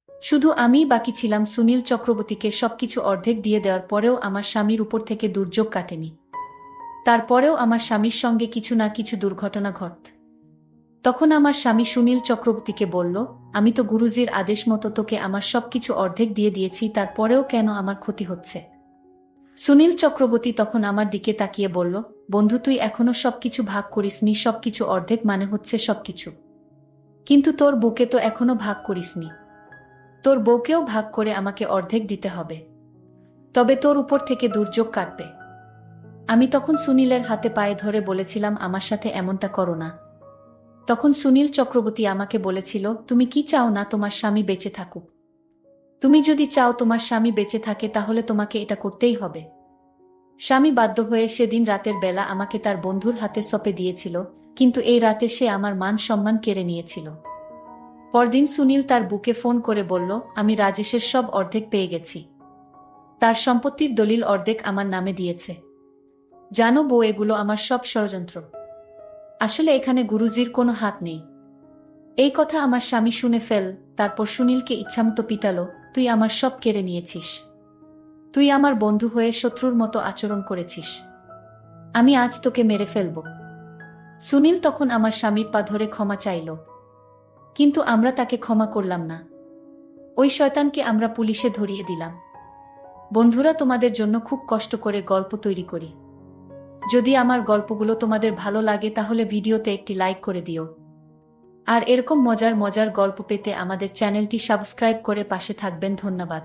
শুধু আমিই বাকি ছিলাম। সুনীল চক্রবর্তীকে সবকিছু অর্ধেক দিয়ে দেওয়ার পরেও আমার স্বামীর উপর থেকে দুর্যোগ কাটেনি। তারপরেও আমার স্বামীর সঙ্গে কিছু না কিছু দুর্ঘটনা ঘট। তখন আমার স্বামী সুনীল চক্রবর্তীকে বলল, আমি তো গুরুজির আদেশ মতো তোকে আমার সবকিছু অর্ধেক দিয়ে দিয়েছি, তারপরেও কেন আমার ক্ষতি হচ্ছে? সুনীল চক্রবর্তী তখন আমার দিকে তাকিয়ে বলল, বন্ধু, তুই এখনো সবকিছু ভাগ করিসনি। সবকিছু অর্ধেক মানে হচ্ছে সবকিছু, কিন্তু তোর বউকে তো এখনো ভাগ করিসনি। তোর বউকেও ভাগ করে আমাকে অর্ধেক দিতে হবে, তবে তোর উপর থেকে দুর্যোগ কাটবে। আমি তখন সুনীলের হাতে পায়ে ধরে বলেছিলাম, আমার সাথে এমনটা করো না। তখন সুনীল চক্রবর্তী আমাকে বলেছিল, তুমি কি চাও না তোমার স্বামী বেঁচে থাকুক? তুমি যদি চাও তোমার স্বামী বেঁচে থাকে তাহলে তোমাকে এটা করতেই হবে। স্বামী বাধ্য হয়ে সেদিন রাতের বেলা আমাকে তার বন্ধুর হাতে সঁপে দিয়েছিল, কিন্তু এই রাতে সে আমার মান সম্মান কেড়ে নিয়েছিল। পরদিন সুনীল তার বুকে ফোন করে বলল, আমি রাজেশের সব অর্ধেক পেয়ে গেছি। তার সম্পত্তির দলিল অর্ধেক আমার নামে দিয়েছে। জানো বউ, এগুলো আমার সব ষড়যন্ত্র। আসলে এখানে গুরুজির কোনো হাত নেই। এই কথা আমার স্বামী শুনে তারপর সুনীলকে ইচ্ছামতো পিটালো, তুই আমার সব কেড়ে নিয়েছিস। তুই আমার বন্ধু হয়ে শত্রুর মতো আচরণ করেছিস। আমি আজ তোকে মেরে ফেলব। সুনীল তখন আমার স্বামীর পা ধরে ক্ষমা চাইল, কিন্তু আমরা তাকে ক্ষমা করলাম না। ওই শয়তানকে আমরা পুলিশে ধরিয়ে দিলাম। বন্ধুরা, তোমাদের জন্য খুব কষ্ট করে গল্প তৈরি করি। যদি আমার গল্পগুলো তোমাদের ভালো লাগে তাহলে ভিডিওতে একটি লাইক করে দিও। আর এরকম মজার মজার গল্প পেতে আমাদের চ্যানেলটি সাবস্ক্রাইব করে পাশে থাকবেন। ধন্যবাদ।